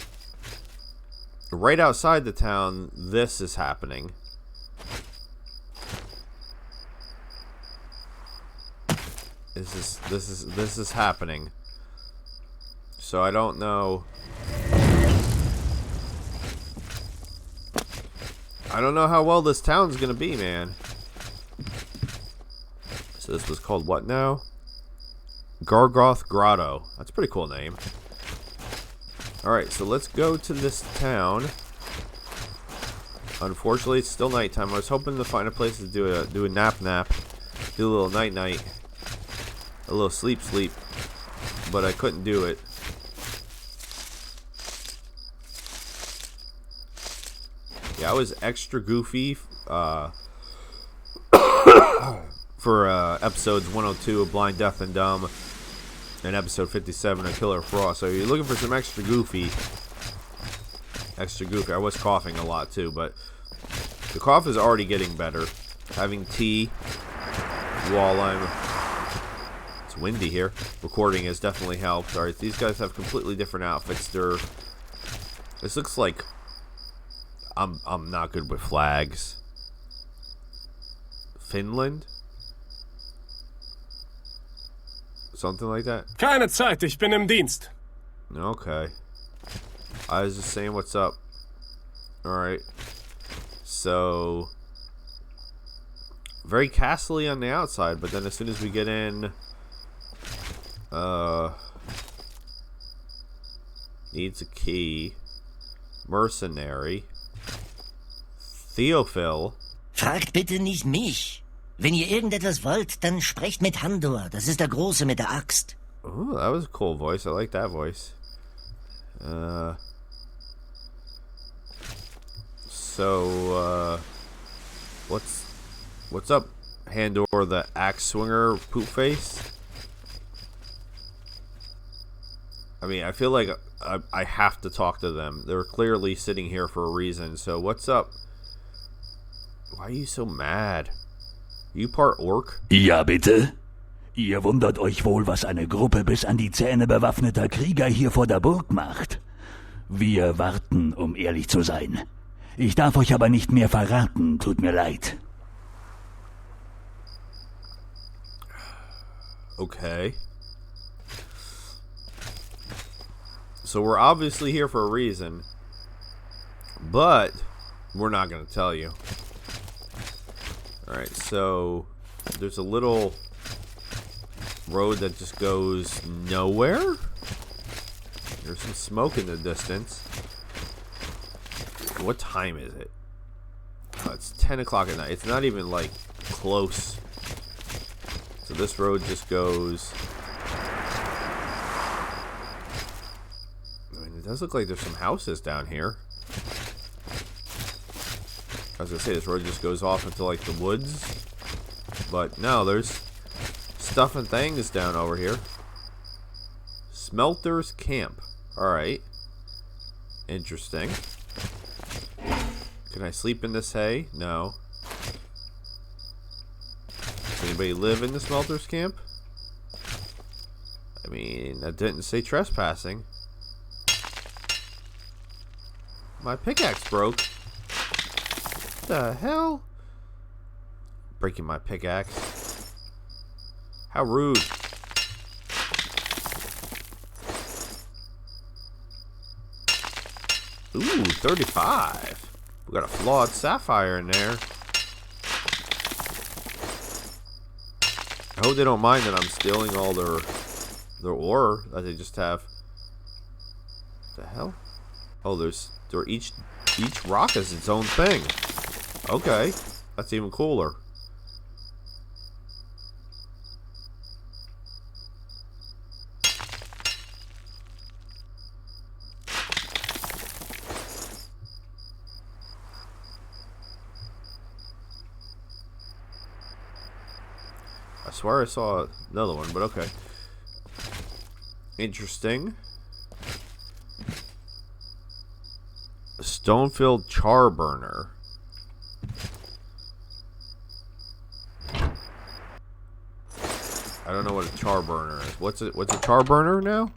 right outside the town, this is happening. This is happening. So I don't know. I don't know how well this town's gonna be, man. So this was called what now? Gargoth Grotto. That's a pretty cool name. Alright, so let's go to this town. Unfortunately, it's still nighttime. I was hoping to find a place to do a nap, do a little night, a little sleep, but I couldn't do it. Yeah, I was extra goofy for episodes 102 of Blind, Deaf, and Dumb and episode 57 of Killer Frost. So if you're looking for some extra goofy. I was coughing a lot too, but the cough is already getting better. Having tea while it's windy here. Recording has definitely helped. Alright, these guys have completely different outfits. This looks like I'm not good with flags. Finland? Something like that? Keine Zeit, ich bin im Dienst. Okay. I was just saying what's up. Alright. So very castle-y on the outside, but then as soon as we get in needs a key. Mercenary. Theophil. Fragt bitte nicht mich. Wenn ihr irgendetwas wollt, dann sprecht mit Handor. Das ist der Große mit der Axt. Oh, that was a cool voice. I like that voice. So, what's up, Handor, the axe swinger poop face? I mean, I feel like I have to talk to them. They're clearly sitting here for a reason. So, what's up? Why are you so mad? You part Orc? Ja, bitte? Ihr wundert euch wohl, was eine Gruppe bis an die Zähne bewaffneter Krieger hier vor der Burg macht. Wir warten, um ehrlich zu sein. Ich darf euch aber nicht mehr verraten, tut mir leid. Okay. So we're obviously here for a reason, but we're not going to tell you. Alright, so there's a little road that just goes nowhere. There's some smoke in the distance. What time is it? Oh, it's 10 o'clock at night. It's not even like close. So this road just goes. I mean, it does look like there's some houses down here. I was gonna say this road just goes off into like the woods, but no, there's stuff and things down over here. Smelter's Camp. All right, interesting. Can I sleep in this hay? No. Does anybody live in the Smelter's Camp? I mean, that didn't say trespassing. My pickaxe broke. What the hell? Breaking my pickaxe. How rude. Ooh, 35. We got a flawed sapphire in there. I hope they don't mind that I'm stealing all their ore that they just have. What the hell? Oh, each rock is its own thing. Okay, that's even cooler. I swear I saw another one, but okay. Interesting. A stone-filled char burner. I don't know what a char burner is. What's a char burner now?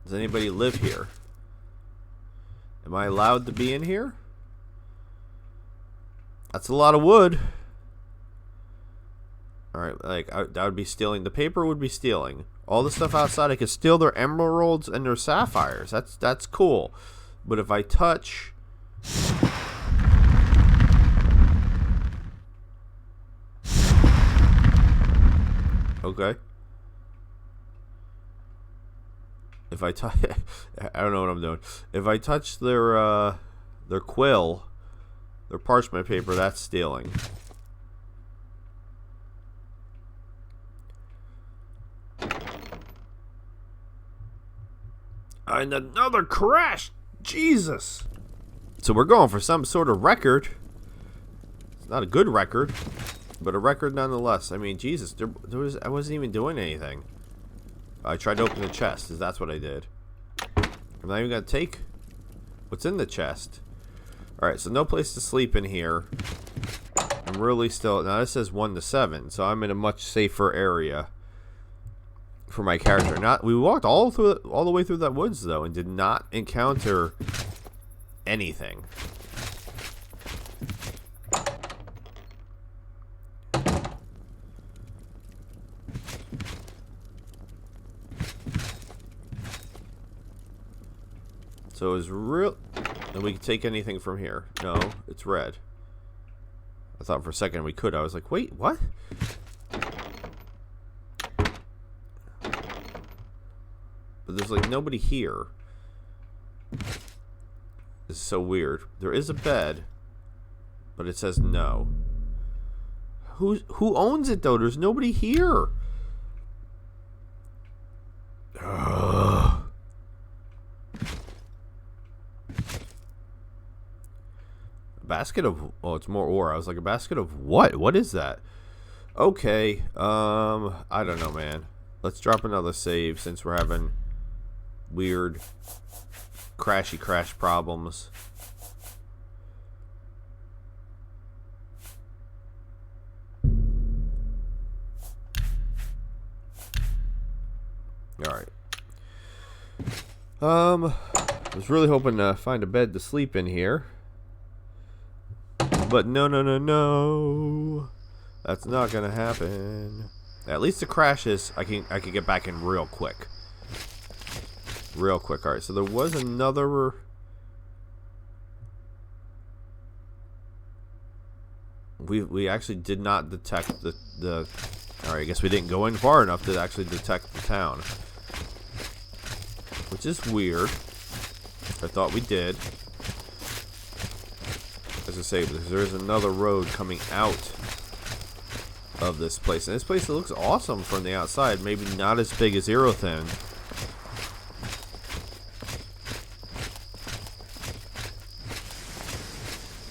Does anybody live here? Am I allowed to be in here? That's a lot of wood. Alright, like, that would be stealing. The paper would be stealing. All the stuff outside, I could steal their emeralds and their sapphires. That's cool. But if I touch... Okay. If I touch... I don't know what I'm doing. If I touch their quill, their parchment paper, that's stealing. And another crash! Jesus! So we're going for some sort of record. It's not a good record, but a record nonetheless. I mean, Jesus, I wasn't even doing anything. I tried to open the chest, because that's what I did. I'm not even going to take what's in the chest. Alright, so no place to sleep in here. I'm really still... Now, this says 1 to 7, so I'm in a much safer area for my character. We walked all the way through that woods, though, and did not encounter anything. So it's real. And we can take anything from here. No, it's red. I thought for a second we could. I was like, wait, what? But there's like nobody here. This is so weird. There is a bed, but it says no. Who owns it though? There's nobody here. Ugh. Basket of... Oh, it's more ore. I was like, a basket of what? What is that? Okay. I don't know, man. Let's drop another save since we're having weird crash problems. Alright. I was really hoping to find a bed to sleep in here. But no. That's not gonna happen. At least the crashes, I can get back in real quick. Real quick. Alright, so there was another... We actually did not detect the... Alright, I guess we didn't go in far enough to actually detect the town. Which is weird. I thought we did. As I say, there's another road coming out of this place. And this place looks awesome from the outside. Maybe not as big as Erothin.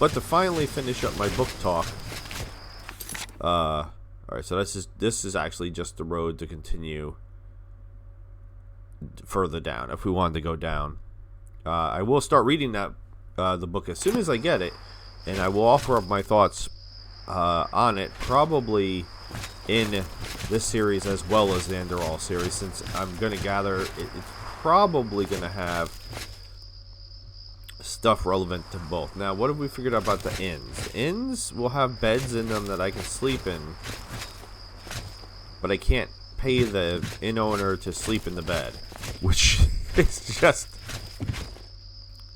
But to finally finish up my book talk, alright, so this is actually just the road to continue further down, if we wanted to go down. I will start reading that the book as soon as I get it, and I will offer up my thoughts on it, probably in this series as well as the Enderall series, since I'm going to gather it's probably going to have stuff relevant to both. Now, what have we figured out about the inns? Inns will have beds in them that I can sleep in, but I can't pay the inn owner to sleep in the bed, which is just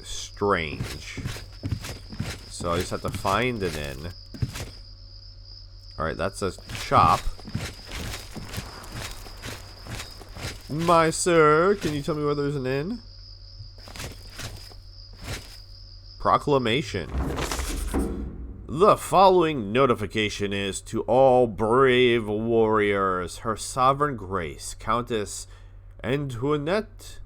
strange. So I just have to find an inn. Alright, that's a shop. My sir, can you tell me where there's an inn? Proclamation. The following notification is to all brave warriors. Her Sovereign Grace, Countess Antoinette,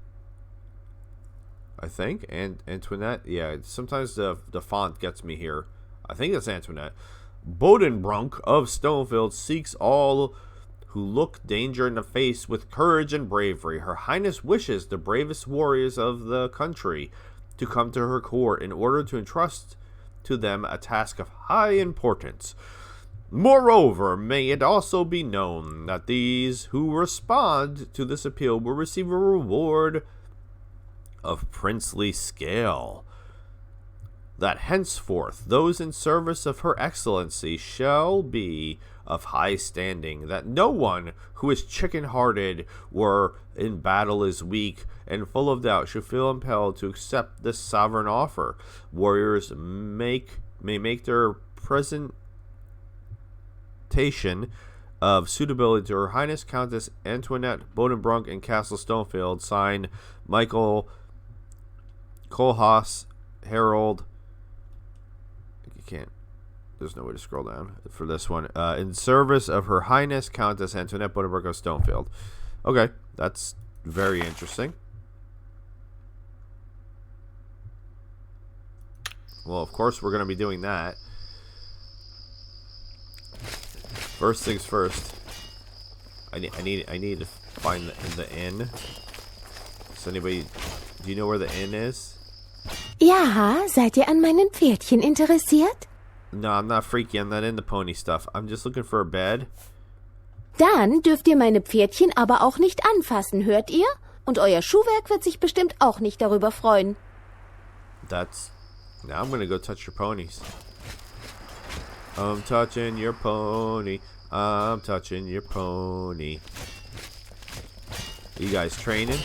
I think, and Antoinette, yeah, sometimes the font gets me here. I think it's Antoinette. Bodenbrunk of Stonefield seeks all who look danger in the face with courage and bravery. Her Highness wishes the bravest warriors of the country to come to her court in order to entrust to them a task of high importance. Moreover, may it also be known that these who respond to this appeal will receive a reward of princely scale. That henceforth those in service of her excellency shall be of high standing, that no one who is chicken-hearted or in battle is weak and full of doubt should feel impelled to accept this sovereign offer. Warriors may make their presentation of suitability to Her Highness Countess Antoinette Bodenbrunk in Castle Stonefield, signed Michael Kohlhaas, Herald. You can't. There's no way to scroll down for this one. In service of Her Highness Countess Antoinette Bodenbrunk of Stonefield. Okay, that's very interesting. Well, of course we're going to be doing that. First things first. I need to find the inn. Does anybody? Do you know where the inn is? Ja, seid ihr an meinen Pferdchen interessiert? No, I'm not freaky. I'm not into pony stuff. I'm just looking for a bed. Dann dürft ihr meine Pferdchen aber auch nicht anfassen, hört ihr? Und euer Schuhwerk wird sich bestimmt auch nicht darüber freuen. That's... Now I'm gonna go touch your ponies. I'm touching your pony. I'm touching your pony. You guys training?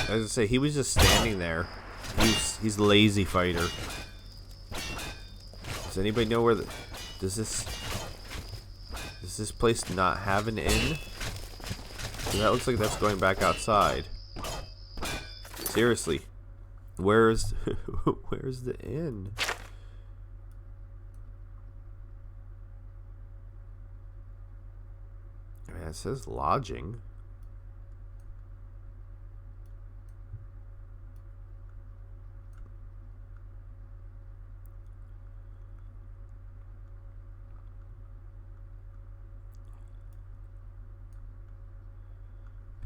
As I say, he was just standing there. He's a lazy fighter. Does anybody know where the... Does this place not have an inn? That looks like that's going back outside. Seriously. Where's the inn? I mean, it says lodging.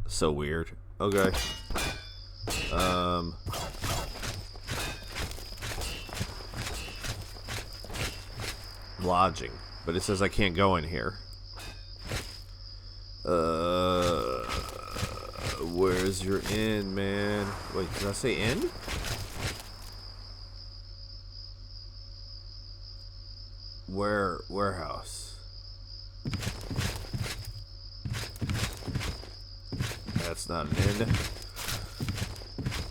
So weird. Okay. Lodging, but it says I can't go in here. Where's your inn, man? Wait, did I say inn? Warehouse. That's not an inn.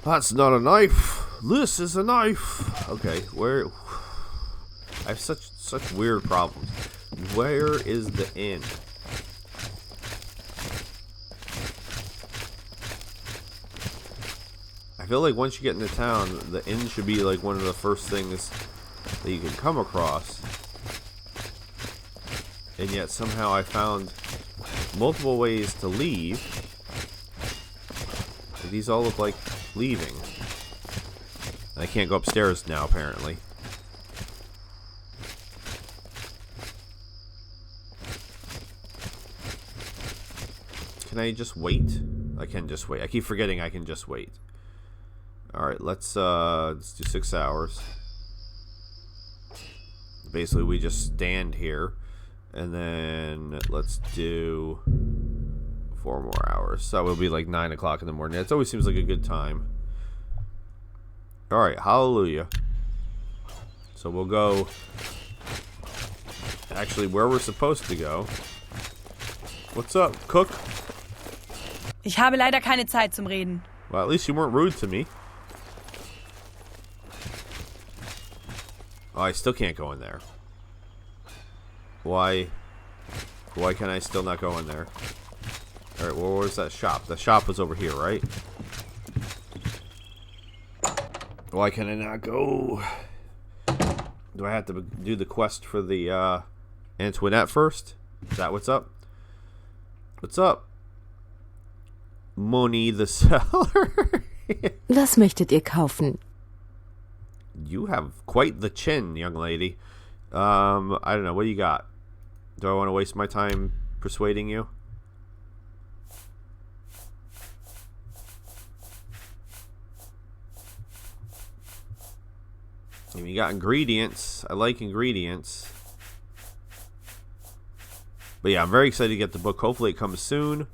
That's not a knife. This is a knife. Okay, where? I have such weird problems. Where is the inn? I feel like once you get into town, the inn should be like one of the first things that you can come across. And yet somehow I found multiple ways to leave. These all look like leaving. I can't go upstairs now, apparently. Can I just wait? I can just wait. I keep forgetting I can just wait. Alright, let's do 6 hours. Basically, we just stand here. And then let's do 4 more hours. So it will be like 9 o'clock in the morning. It always seems like a good time. Alright, hallelujah. So we'll go... Actually, where we're supposed to go. What's up, Cook? Ich habe leider keine Zeit zum Reden. Well, at least you weren't rude to me. Oh, I still can't go in there. Why? Why can I still not go in there? Alright, well, where's that shop? The shop was over here, right? Why can I not go? Do I have to do the quest for the Antoinette first? Is that what's up? What's up? Moni the seller. Was möchtet ihr kaufen? You have quite the chin, young lady. I don't know. What do you got? Do I want to waste my time persuading you? I mean, you got ingredients. I like ingredients. But yeah, I'm very excited to get the book. Hopefully it comes soon.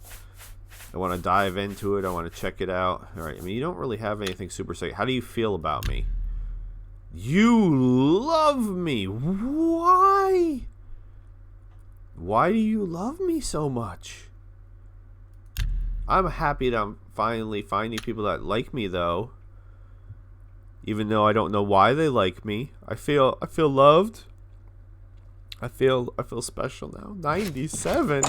I want to dive into it. I want to check it out. Alright, I mean, you don't really have anything super sick. How do you feel about me? You love me. Why? Why do you love me so much? I'm happy that I'm finally finding people that like me, though. Even though I don't know why they like me. I feel loved. I feel special now. 97.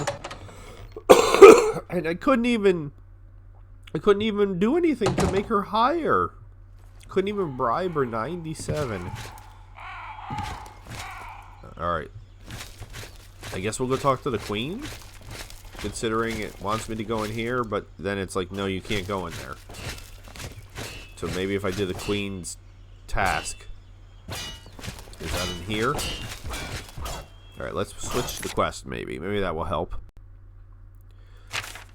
And I couldn't even do anything to make her higher. Couldn't even bribe her. 97. Alright. I guess we'll go talk to the queen. Considering it wants me to go in here, but then it's like, no, you can't go in there. So maybe if I did the queen's task. Is that in here? Alright, let's switch the quest maybe. Maybe that will help.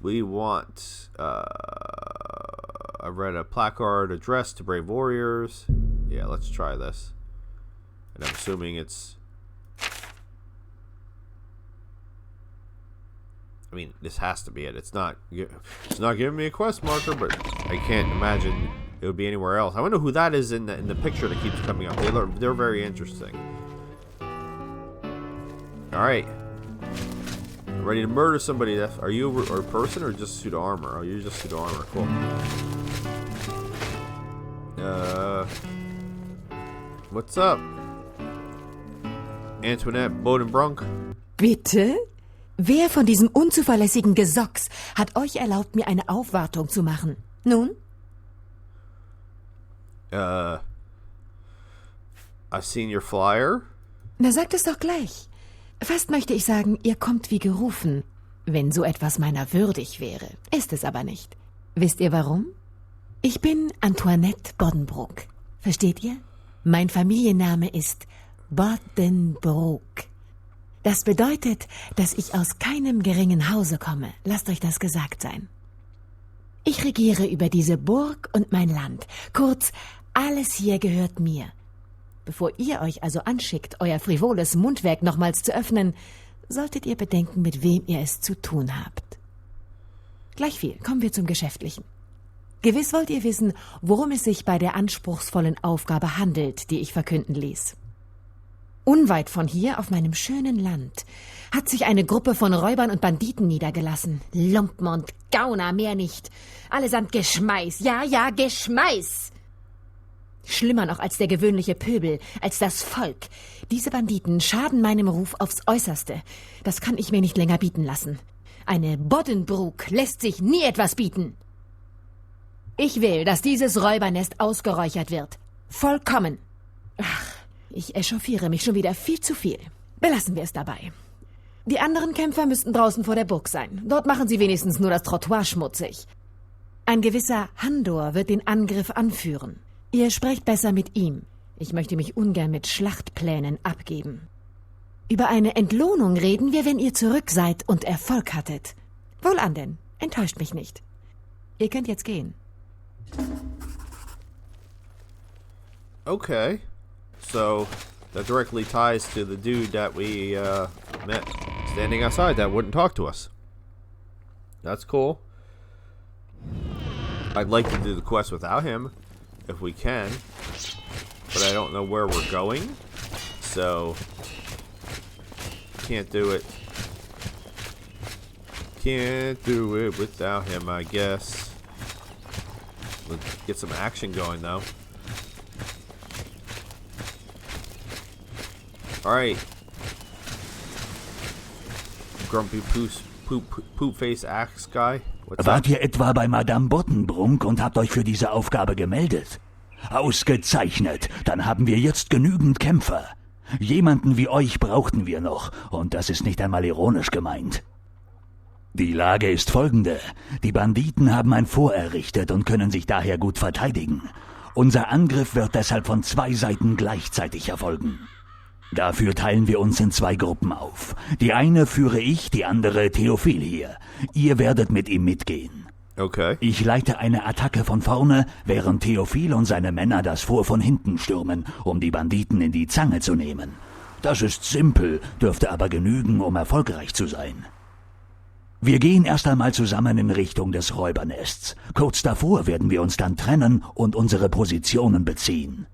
We want... I read a placard addressed to brave warriors. Yeah, let's try this. And I'm assuming it's... I mean, this has to be it. It's not giving me a quest marker, but I can't imagine it would be anywhere else. I wonder who that is in the picture that keeps coming up. They're very interesting. All right, ready to murder somebody. Are you a person or just suit of armor? Oh, you're just suit of armor. Cool. What's up, Antoinette Bodenbrunk? Bitte? Wer von diesem unzuverlässigen Gesocks hat euch erlaubt, mir eine Aufwartung zu machen? Nun? I've seen your flyer. Na, sagt es doch gleich. Fast möchte ich sagen, ihr kommt wie gerufen, wenn so etwas meiner würdig wäre. Ist es aber nicht. Wisst ihr warum? Ich bin Antoinette Bodenbrook. Versteht ihr? Mein Familienname ist Bodenbrook. Das bedeutet, dass ich aus keinem geringen Hause komme. Lasst euch das gesagt sein. Ich regiere über diese Burg und mein Land. Kurz, alles hier gehört mir. Bevor ihr euch also anschickt, euer frivoles Mundwerk nochmals zu öffnen, solltet ihr bedenken, mit wem ihr es zu tun habt. Gleich viel, kommen wir zum Geschäftlichen. Gewiss wollt ihr wissen, worum es sich bei der anspruchsvollen Aufgabe handelt, die ich verkünden ließ. Unweit von hier, auf meinem schönen Land, hat sich eine Gruppe von Räubern und Banditen niedergelassen. Lumpen und Gauner, mehr nicht. Allesamt Geschmeiß, ja, Geschmeiß! Schlimmer noch als der gewöhnliche Pöbel, als das Volk. Diese Banditen schaden meinem Ruf aufs Äußerste. Das kann ich mir nicht länger bieten lassen. Eine Bodenbrook lässt sich nie etwas bieten. Ich will, dass dieses Räubernest ausgeräuchert wird. Vollkommen. Ach, ich echauffiere mich schon wieder viel zu viel. Belassen wir es dabei. Die anderen Kämpfer müssten draußen vor der Burg sein. Dort machen sie wenigstens nur das Trottoir schmutzig. Ein gewisser Handor wird den Angriff anführen. Ihr sprecht besser mit ihm. Ich möchte mich ungern mit Schlachtplänen abgeben. Über eine Entlohnung reden wir, wenn ihr zurück seid und Erfolg hattet. Wohlan denn, enttäuscht mich nicht. Ihr könnt jetzt gehen. Okay. So, that directly ties to the dude that we met standing outside that wouldn't talk to us. That's cool. I'd like to do the quest without him, if we can. But I don't know where we're going. So, can't do it. Can't do it without him, I guess. Let's get some action going, though. Alright. Grumpy poop face axe guy. What's Wart up? ihr etwa bei Madame Bottenbrunk und habt euch für diese Aufgabe gemeldet? Ausgezeichnet, dann haben wir jetzt genügend Kämpfer. Jemanden wie euch brauchten wir noch, und das ist nicht einmal ironisch gemeint. Die Lage ist folgende. Die Banditen haben ein Fort errichtet und können sich daher gut verteidigen. Unser Angriff wird deshalb von 2 Seiten gleichzeitig erfolgen. Dafür teilen wir uns in 2 Gruppen auf. Die eine führe ich, die andere Theophil hier. Ihr werdet mit ihm mitgehen. Okay. Ich leite eine Attacke von vorne, während Theophil und seine Männer das Fort von hinten stürmen, um die Banditen in die Zange zu nehmen. Das ist simpel, dürfte aber genügen, um erfolgreich zu sein. Wir gehen erst einmal zusammen in Richtung des Räubernests. Kurz davor werden wir uns dann trennen und unsere Positionen beziehen.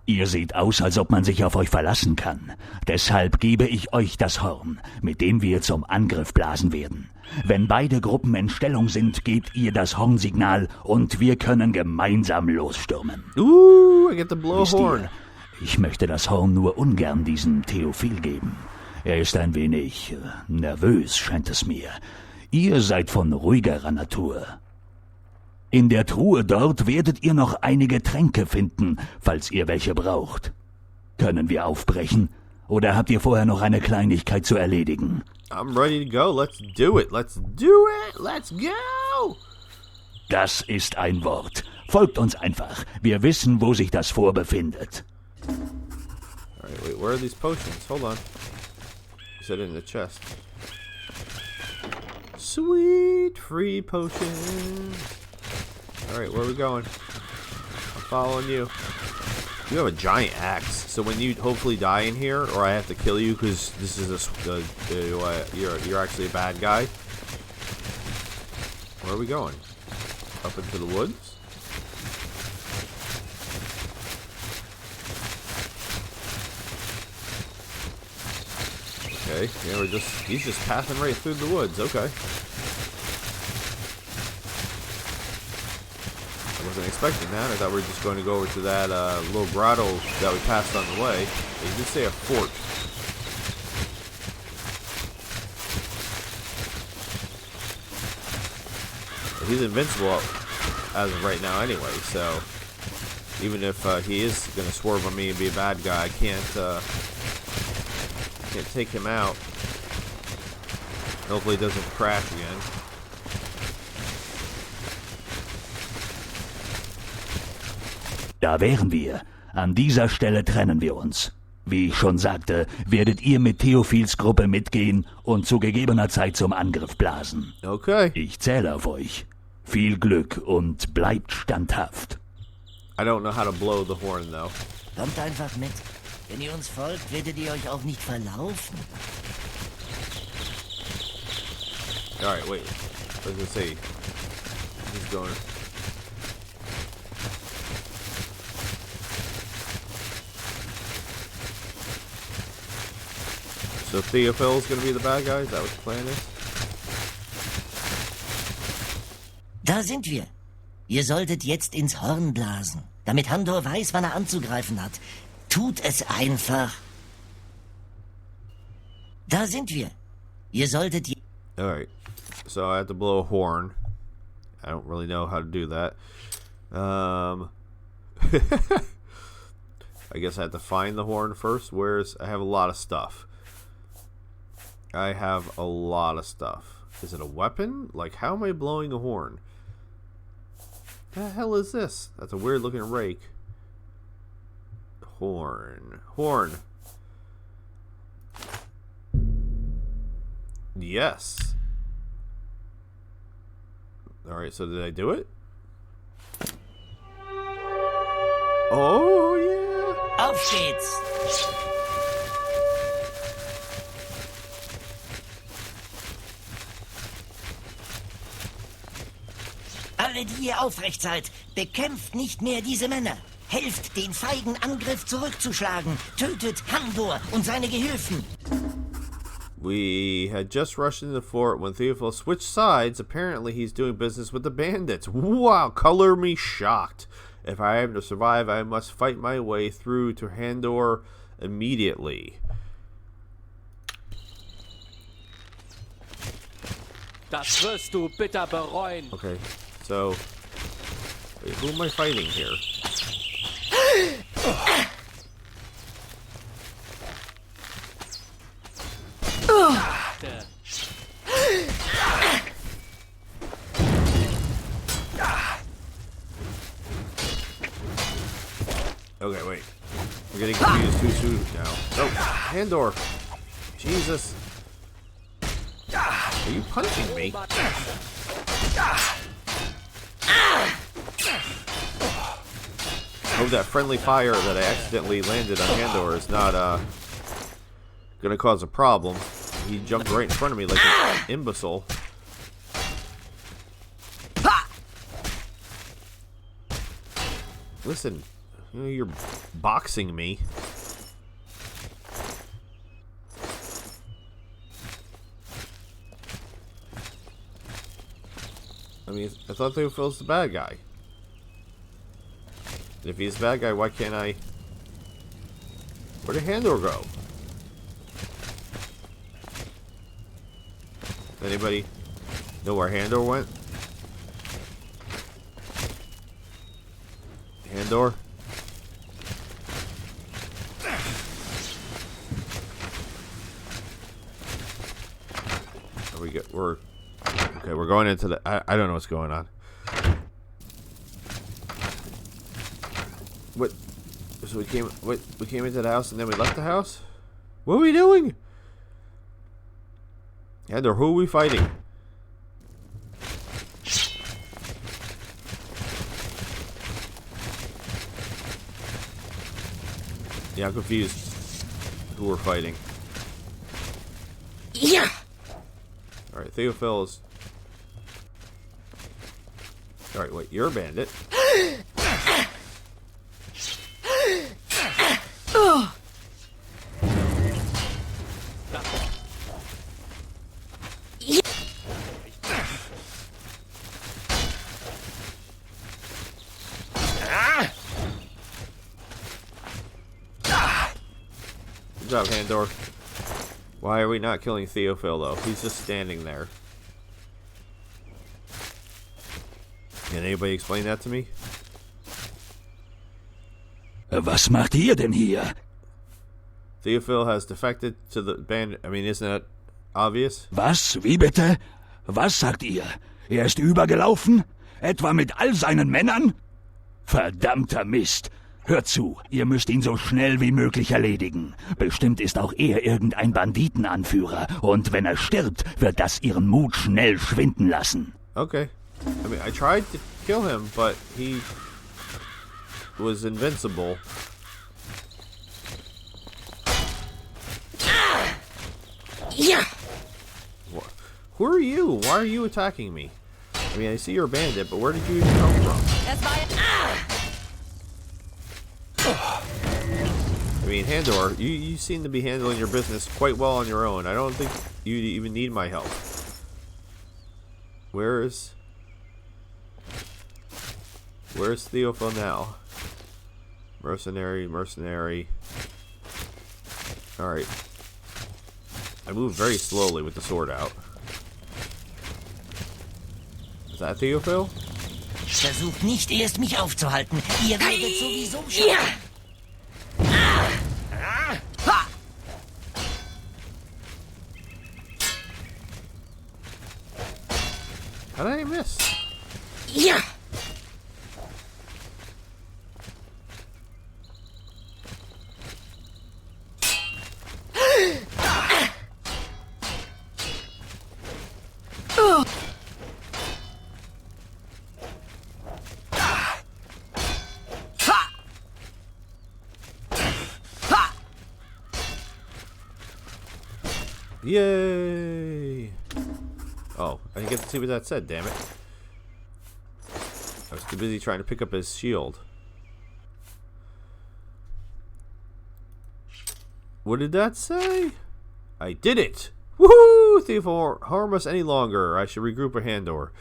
Ihr seht aus, als ob man sich auf euch verlassen kann. Deshalb gebe ich euch das Horn, mit dem wir zum Angriff blasen werden. Wenn beide Gruppen in Stellung sind, gebt ihr das Hornsignal und wir können gemeinsam losstürmen. I get to blow a Wisst horn. ihr, ich möchte das Horn nur ungern diesem Theophil geben. Er ist ein wenig nervös, scheint es mir. Ihr seid von ruhigerer Natur. In der Truhe dort werdet ihr noch einige Tränke finden, falls ihr welche braucht. Können wir aufbrechen? Oder habt ihr vorher noch eine Kleinigkeit zu erledigen? I'm ready to go. Let's do it. Let's do it. Let's go. Das ist ein Wort. Folgt uns einfach. Wir wissen, wo sich das Fort befindet. Alright, wait, where are these potions? Hold on. You said in the chest. Sweet free potion. Alright, where are we going? I'm following you. You have a giant axe, so when you hopefully die in here, or I have to kill you because this is you're actually a bad guy. Where are we going? Up into the woods? Okay, yeah, he's just passing right through the woods, okay. I wasn't expecting that. I thought we were just going to go over to that little grotto that we passed on the way. You did say a fort. He's invincible as of right now anyway, so even if he is going to swerve on me and be a bad guy, I can't take him out. Hopefully he doesn't crash again. Da wären wir. An dieser Stelle trennen wir uns. Wie ich schon sagte, werdet ihr mit Theophils Gruppe mitgehen und zu gegebener Zeit zum Angriff blasen. Okay. Ich zähle auf euch. Viel Glück und bleibt standhaft. I don't know how to blow the horn though. Kommt einfach mit. Wenn ihr uns folgt, werdet ihr euch auch nicht verlaufen. Alright, wait. What does it say? He's going. So Theophil's gonna be the bad guy? Is that what the plan is? Da sind wir. Ihr solltet jetzt ins Horn blasen, damit Handor weiß, wann er anzugreifen hat. Tut es einfach. Da sind wir. Ihr solltet... Alright. So I have to blow a horn. I don't really know how to do that. I guess I have to find the horn first. I have a lot of stuff. I have a lot of stuff. Is it a weapon? Like, how am I blowing a horn? The hell is this? That's a weird looking rake. Horn. Horn. Yes. Alright, so did I do it? Oh, yeah. Auf geht's. Alle, die ihr aufrecht seid, bekämpft nicht mehr diese Männer. Helft, den feigen Angriff zurückzuschlagen. Tötet Handor und seine Gehilfen. We had just rushed into the fort when Theophil switched sides. Apparently, he's doing business with the bandits. Wow, color me shocked. If I am to survive, I must fight my way through to Handor immediately. Das wirst du bitter bereuen. Okay, so... Wait, who am I fighting here? Okay, wait. I'm getting confused too soon now. Oh, Handor. Jesus. Are you punching me? I hope that friendly fire that I accidentally landed on Handor is not gonna cause a problem. He jumped right in front of me like an imbecile. Listen, you know, you're boxing me. I mean, I thought Theophil's the bad guy. If he's the bad guy, why can't I... Where did Handor go? Anybody know where Handor went? Handor? We're going into the... I don't know what's going on. What? So we came into the house and then we left the house? What are we doing? Handor, who are we fighting? Yeah, I'm confused who we're fighting. Yeah. Alright, Theophil is... Alright, wait, you're a bandit. Good job, Handor. Why are we not killing Theophil, though? He's just standing there. Can anybody explain that to me? Was macht ihr denn hier? Theophil has defected to the band. I mean, isn't that obvious? Was? Wie bitte? Was sagt ihr? Er ist übergelaufen? Etwa mit all seinen Männern? Verdammter Mist! Hört zu, ihr müsst ihn so schnell wie möglich erledigen. Bestimmt ist auch er irgendein Banditenanführer. Und wenn er stirbt, wird das ihren Mut schnell schwinden lassen. Okay. I mean, I tried to kill him, but he was invincible. Yeah. Who are you? Why are you attacking me? I mean, I see you're a bandit, but where did you even come from? I mean, Handor, you seem to be handling your business quite well on your own. I don't think you even need my help. Where's Theophil now? Mercenary. Alright. I move very slowly with the sword out. Is that Theophil? Versucht nicht erst mich aufzuhalten. Ihr werdet sowieso schaffen. How did I miss? Ja. Yay! Oh, I didn't get to see what that said, damn it. I was too busy trying to pick up his shield. What did that say? I did it! Woohoo! Thief won't harm us any longer. I should regroup at Handor.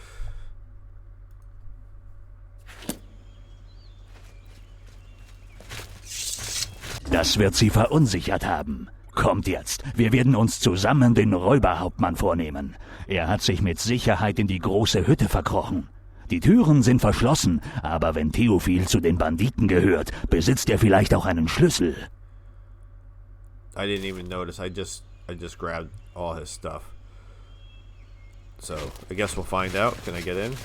Das wird sie verunsichert haben. Kommt jetzt, wir werden uns zusammen den Räuberhauptmann vornehmen. Er hat sich mit Sicherheit in die große Hütte verkrochen. Die Türen sind verschlossen, aber wenn Theophil zu den Banditen gehört, besitzt er vielleicht auch einen Schlüssel. I didn't even notice. I just grabbed all his stuff. So, I guess we'll find out. Can I get in?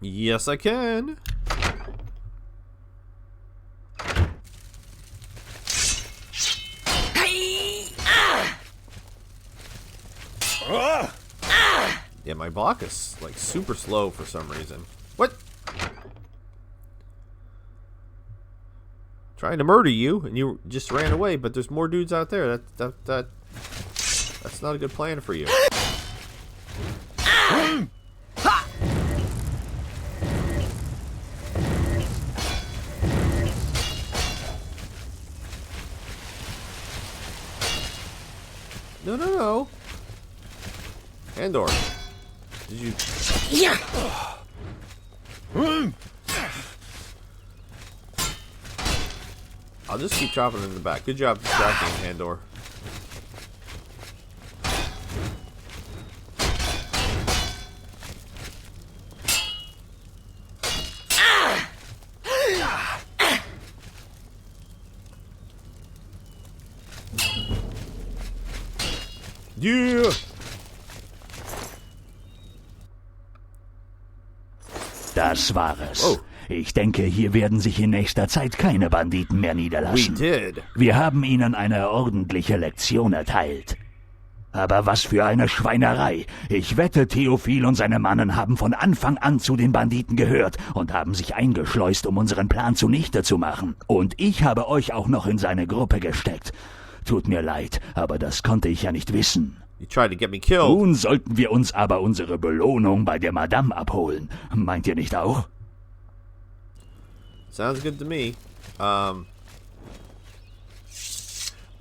Yes, I can. Yeah, my block is like super slow for some reason. What? Trying to murder you, and you just ran away. But there's more dudes out there. That's not a good plan for you. No. Andor. Did you... Yeah. I'll just keep chopping in the back. Good job distracting Andor. Yeah! Das war es. Oh. Ich denke, hier werden sich in nächster Zeit keine Banditen mehr niederlassen. We did. Wir haben ihnen eine ordentliche Lektion erteilt. Aber was für eine Schweinerei. Ich wette, Theophil und seine Mannen haben von Anfang an zu den Banditen gehört und haben sich eingeschleust, um unseren Plan zunichte zu machen. Und ich habe euch auch noch in seine Gruppe gesteckt. Tut mir leid, aber das konnte ich ja nicht wissen. You tried to get me killed. Nun sollten wir uns aber unsere Belohnung bei der Madame abholen. Meint ihr nicht auch? Sounds good to me. I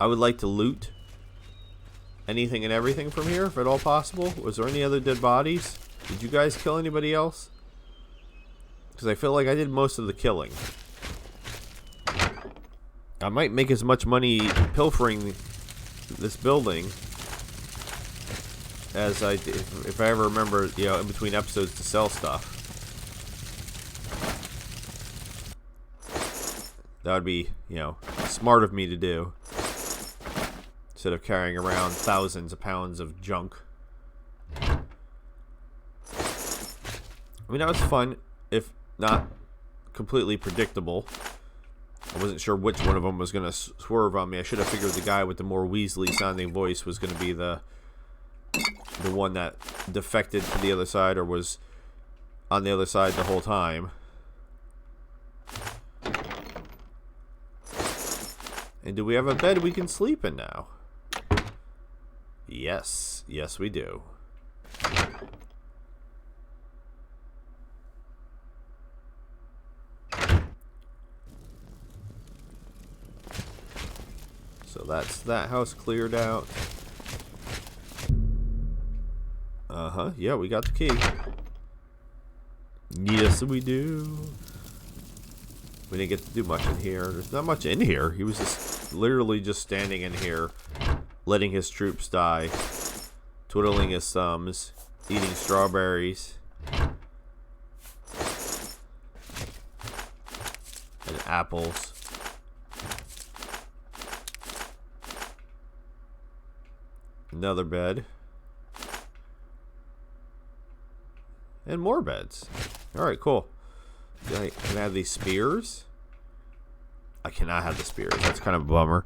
would like to loot anything and everything from here, if at all possible. Was there any other dead bodies? Did you guys kill anybody else? Because I feel like I did most of the killing. I might make as much money pilfering this building as I did, if I ever remember, you know, in between episodes to sell stuff. That would be, you know, smart of me to do. Instead of carrying around thousands of pounds of junk. I mean, that was fun, if not completely predictable. I wasn't sure which one of them was going to swerve on me. I should have figured the guy with the more Weasley-sounding voice was going to be the one that defected to the other side or was on the other side the whole time. And do we have a bed we can sleep in now? Yes. Yes, we do. So that's that house cleared out. Uh-huh. Yeah, we got the key. Yes, we do. We didn't get to do much in here. There's not much in here. He was just literally just standing in here, letting his troops die, twiddling his thumbs, eating strawberries, and apples. Another bed. And more beds. Alright, cool. Can I have these spears? I cannot have the spears. That's kind of a bummer.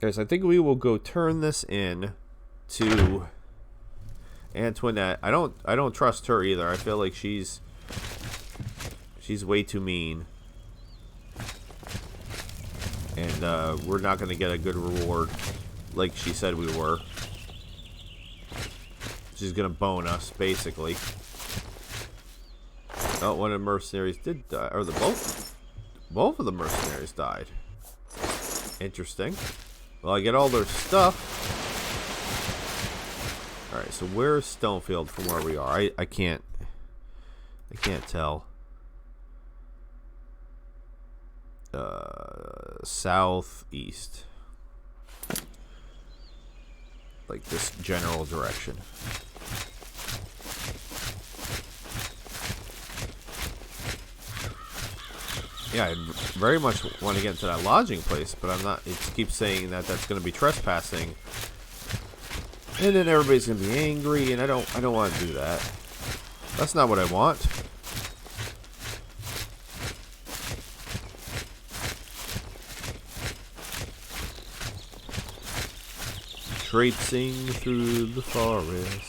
Guys, I think we will go turn this in to Antoinette. I don't trust her either. I feel like she's way too mean. And we're not going to get a good reward like she said we were. She's going to bone us, basically. Oh, one of the mercenaries did die. Or both of the mercenaries died. Interesting. Well, I get all their stuff. Alright, so where's Stonefield from where we are? I can't tell. Southeast. Like this general direction. Yeah, I very much want to get into that lodging place, but I'm not. It keeps saying that that's going to be trespassing, and then everybody's going to be angry, and I don't want to do that. That's not what I want. Traipsing through the forest.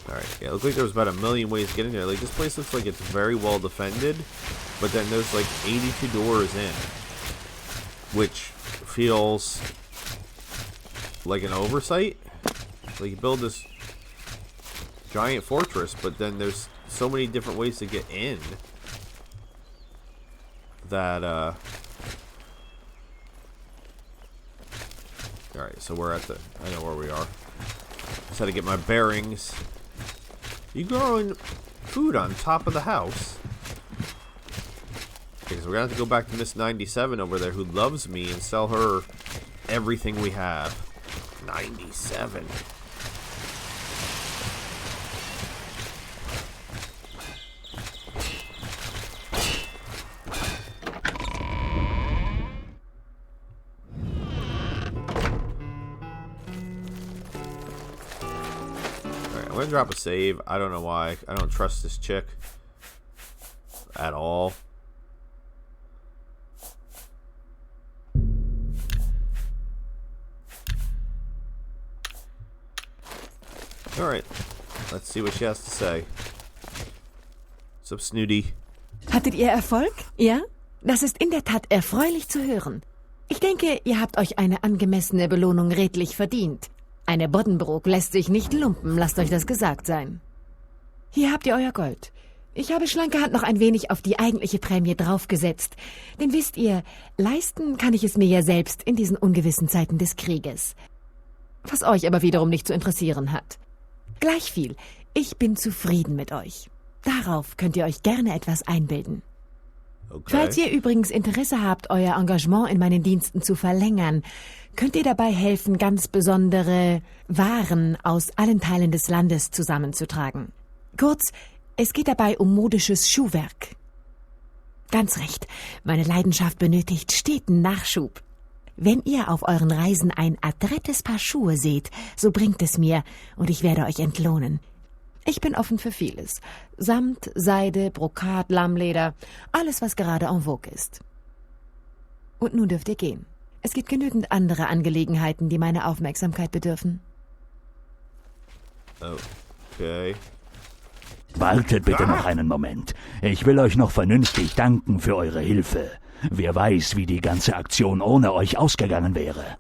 Alright, yeah, it looks like there's about 1 million ways to get in here. Like, this place looks like it's very well defended, but then there's like 82 doors in, which feels like an oversight. Like, you build this giant fortress, but then there's so many different ways to get in that, Alright, so we're at the... I know where we are. Just had to get my bearings. You growing food on top of the house? Okay, so we're gonna have to go back to Miss 97 over there who loves me and sell her everything we have. 97. I'm gonna drop a save. I don't know why. I don't trust this chick at all. Alright. Let's see what she has to say. What's up, Snooty? Hattet ihr Erfolg? Ja? Das ist in der Tat erfreulich zu hören. Ich denke, ihr habt euch eine angemessene Belohnung redlich verdient. Eine Boddenbrook lässt sich nicht lumpen, lasst euch das gesagt sein. Hier habt ihr euer Gold. Ich habe schlanke Hand noch ein wenig auf die eigentliche Prämie draufgesetzt. Denn wisst ihr, leisten kann ich es mir ja selbst in diesen ungewissen Zeiten des Krieges. Was euch aber wiederum nicht zu interessieren hat. Gleichviel, ich bin zufrieden mit euch. Darauf könnt ihr euch gerne etwas einbilden. Okay. Falls ihr übrigens Interesse habt, euer Engagement in meinen Diensten zu verlängern, könnt ihr dabei helfen, ganz besondere Waren aus allen Teilen des Landes zusammenzutragen. Kurz, es geht dabei um modisches Schuhwerk. Ganz recht, meine Leidenschaft benötigt steten Nachschub. Wenn ihr auf euren Reisen ein adrettes Paar Schuhe seht, so bringt es mir und ich werde euch entlohnen. Ich bin offen für vieles. Samt, Seide, Brokat, Lammleder, alles, was gerade en vogue ist. Und nun dürft ihr gehen. Es gibt genügend andere Angelegenheiten, die meine Aufmerksamkeit bedürfen. Okay. Wartet bitte noch einen Moment. Ich will euch noch vernünftig danken für eure Hilfe. Wer weiß, wie die ganze Aktion ohne euch ausgegangen wäre.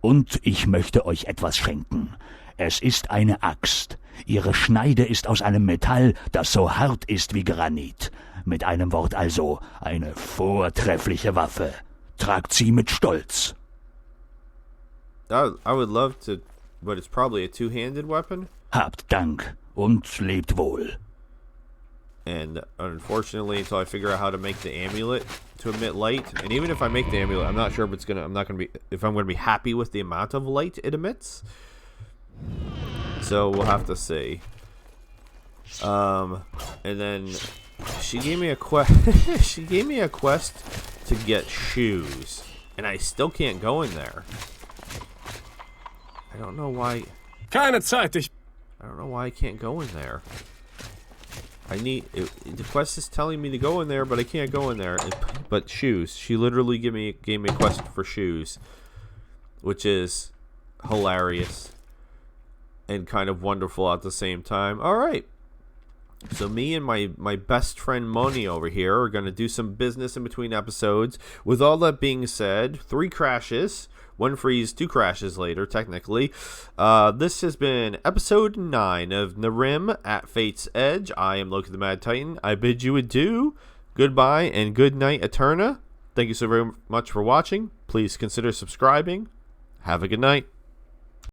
Und ich möchte euch etwas schenken. Es ist eine Axt. Ihre Schneide ist aus einem Metall, das so hart ist wie Granit. Mit einem Wort also, eine vortreffliche Waffe. Tragt sie mit Stolz. I would love to, but it's probably a two-handed weapon. Habt Dank und lebt wohl. And unfortunately, until I figure out how to make the amulet to emit light, and even if I make the amulet, I'm not sure if I'm gonna be happy with the amount of light it emits. So we'll have to see. And then she gave me a quest. She gave me a quest to get shoes, and I still can't go in there. I don't know why. Keine Zeit, I don't know why I can't go in there. The quest is telling me to go in there, but I can't go in there. But shoes. She literally gave me a quest for shoes, which is hilarious and kind of wonderful at the same time. All right. So me and my best friend Moni over here are going to do some business in between episodes. With all that being said, 3 crashes, 1 freeze, 2 crashes later, technically. This has been episode 9 of Nehrim at Fate's Edge. I am Loki the Mad Titan. I bid you adieu, goodbye, and good night, Eterna. Thank you so very much for watching. Please consider subscribing. Have a good night.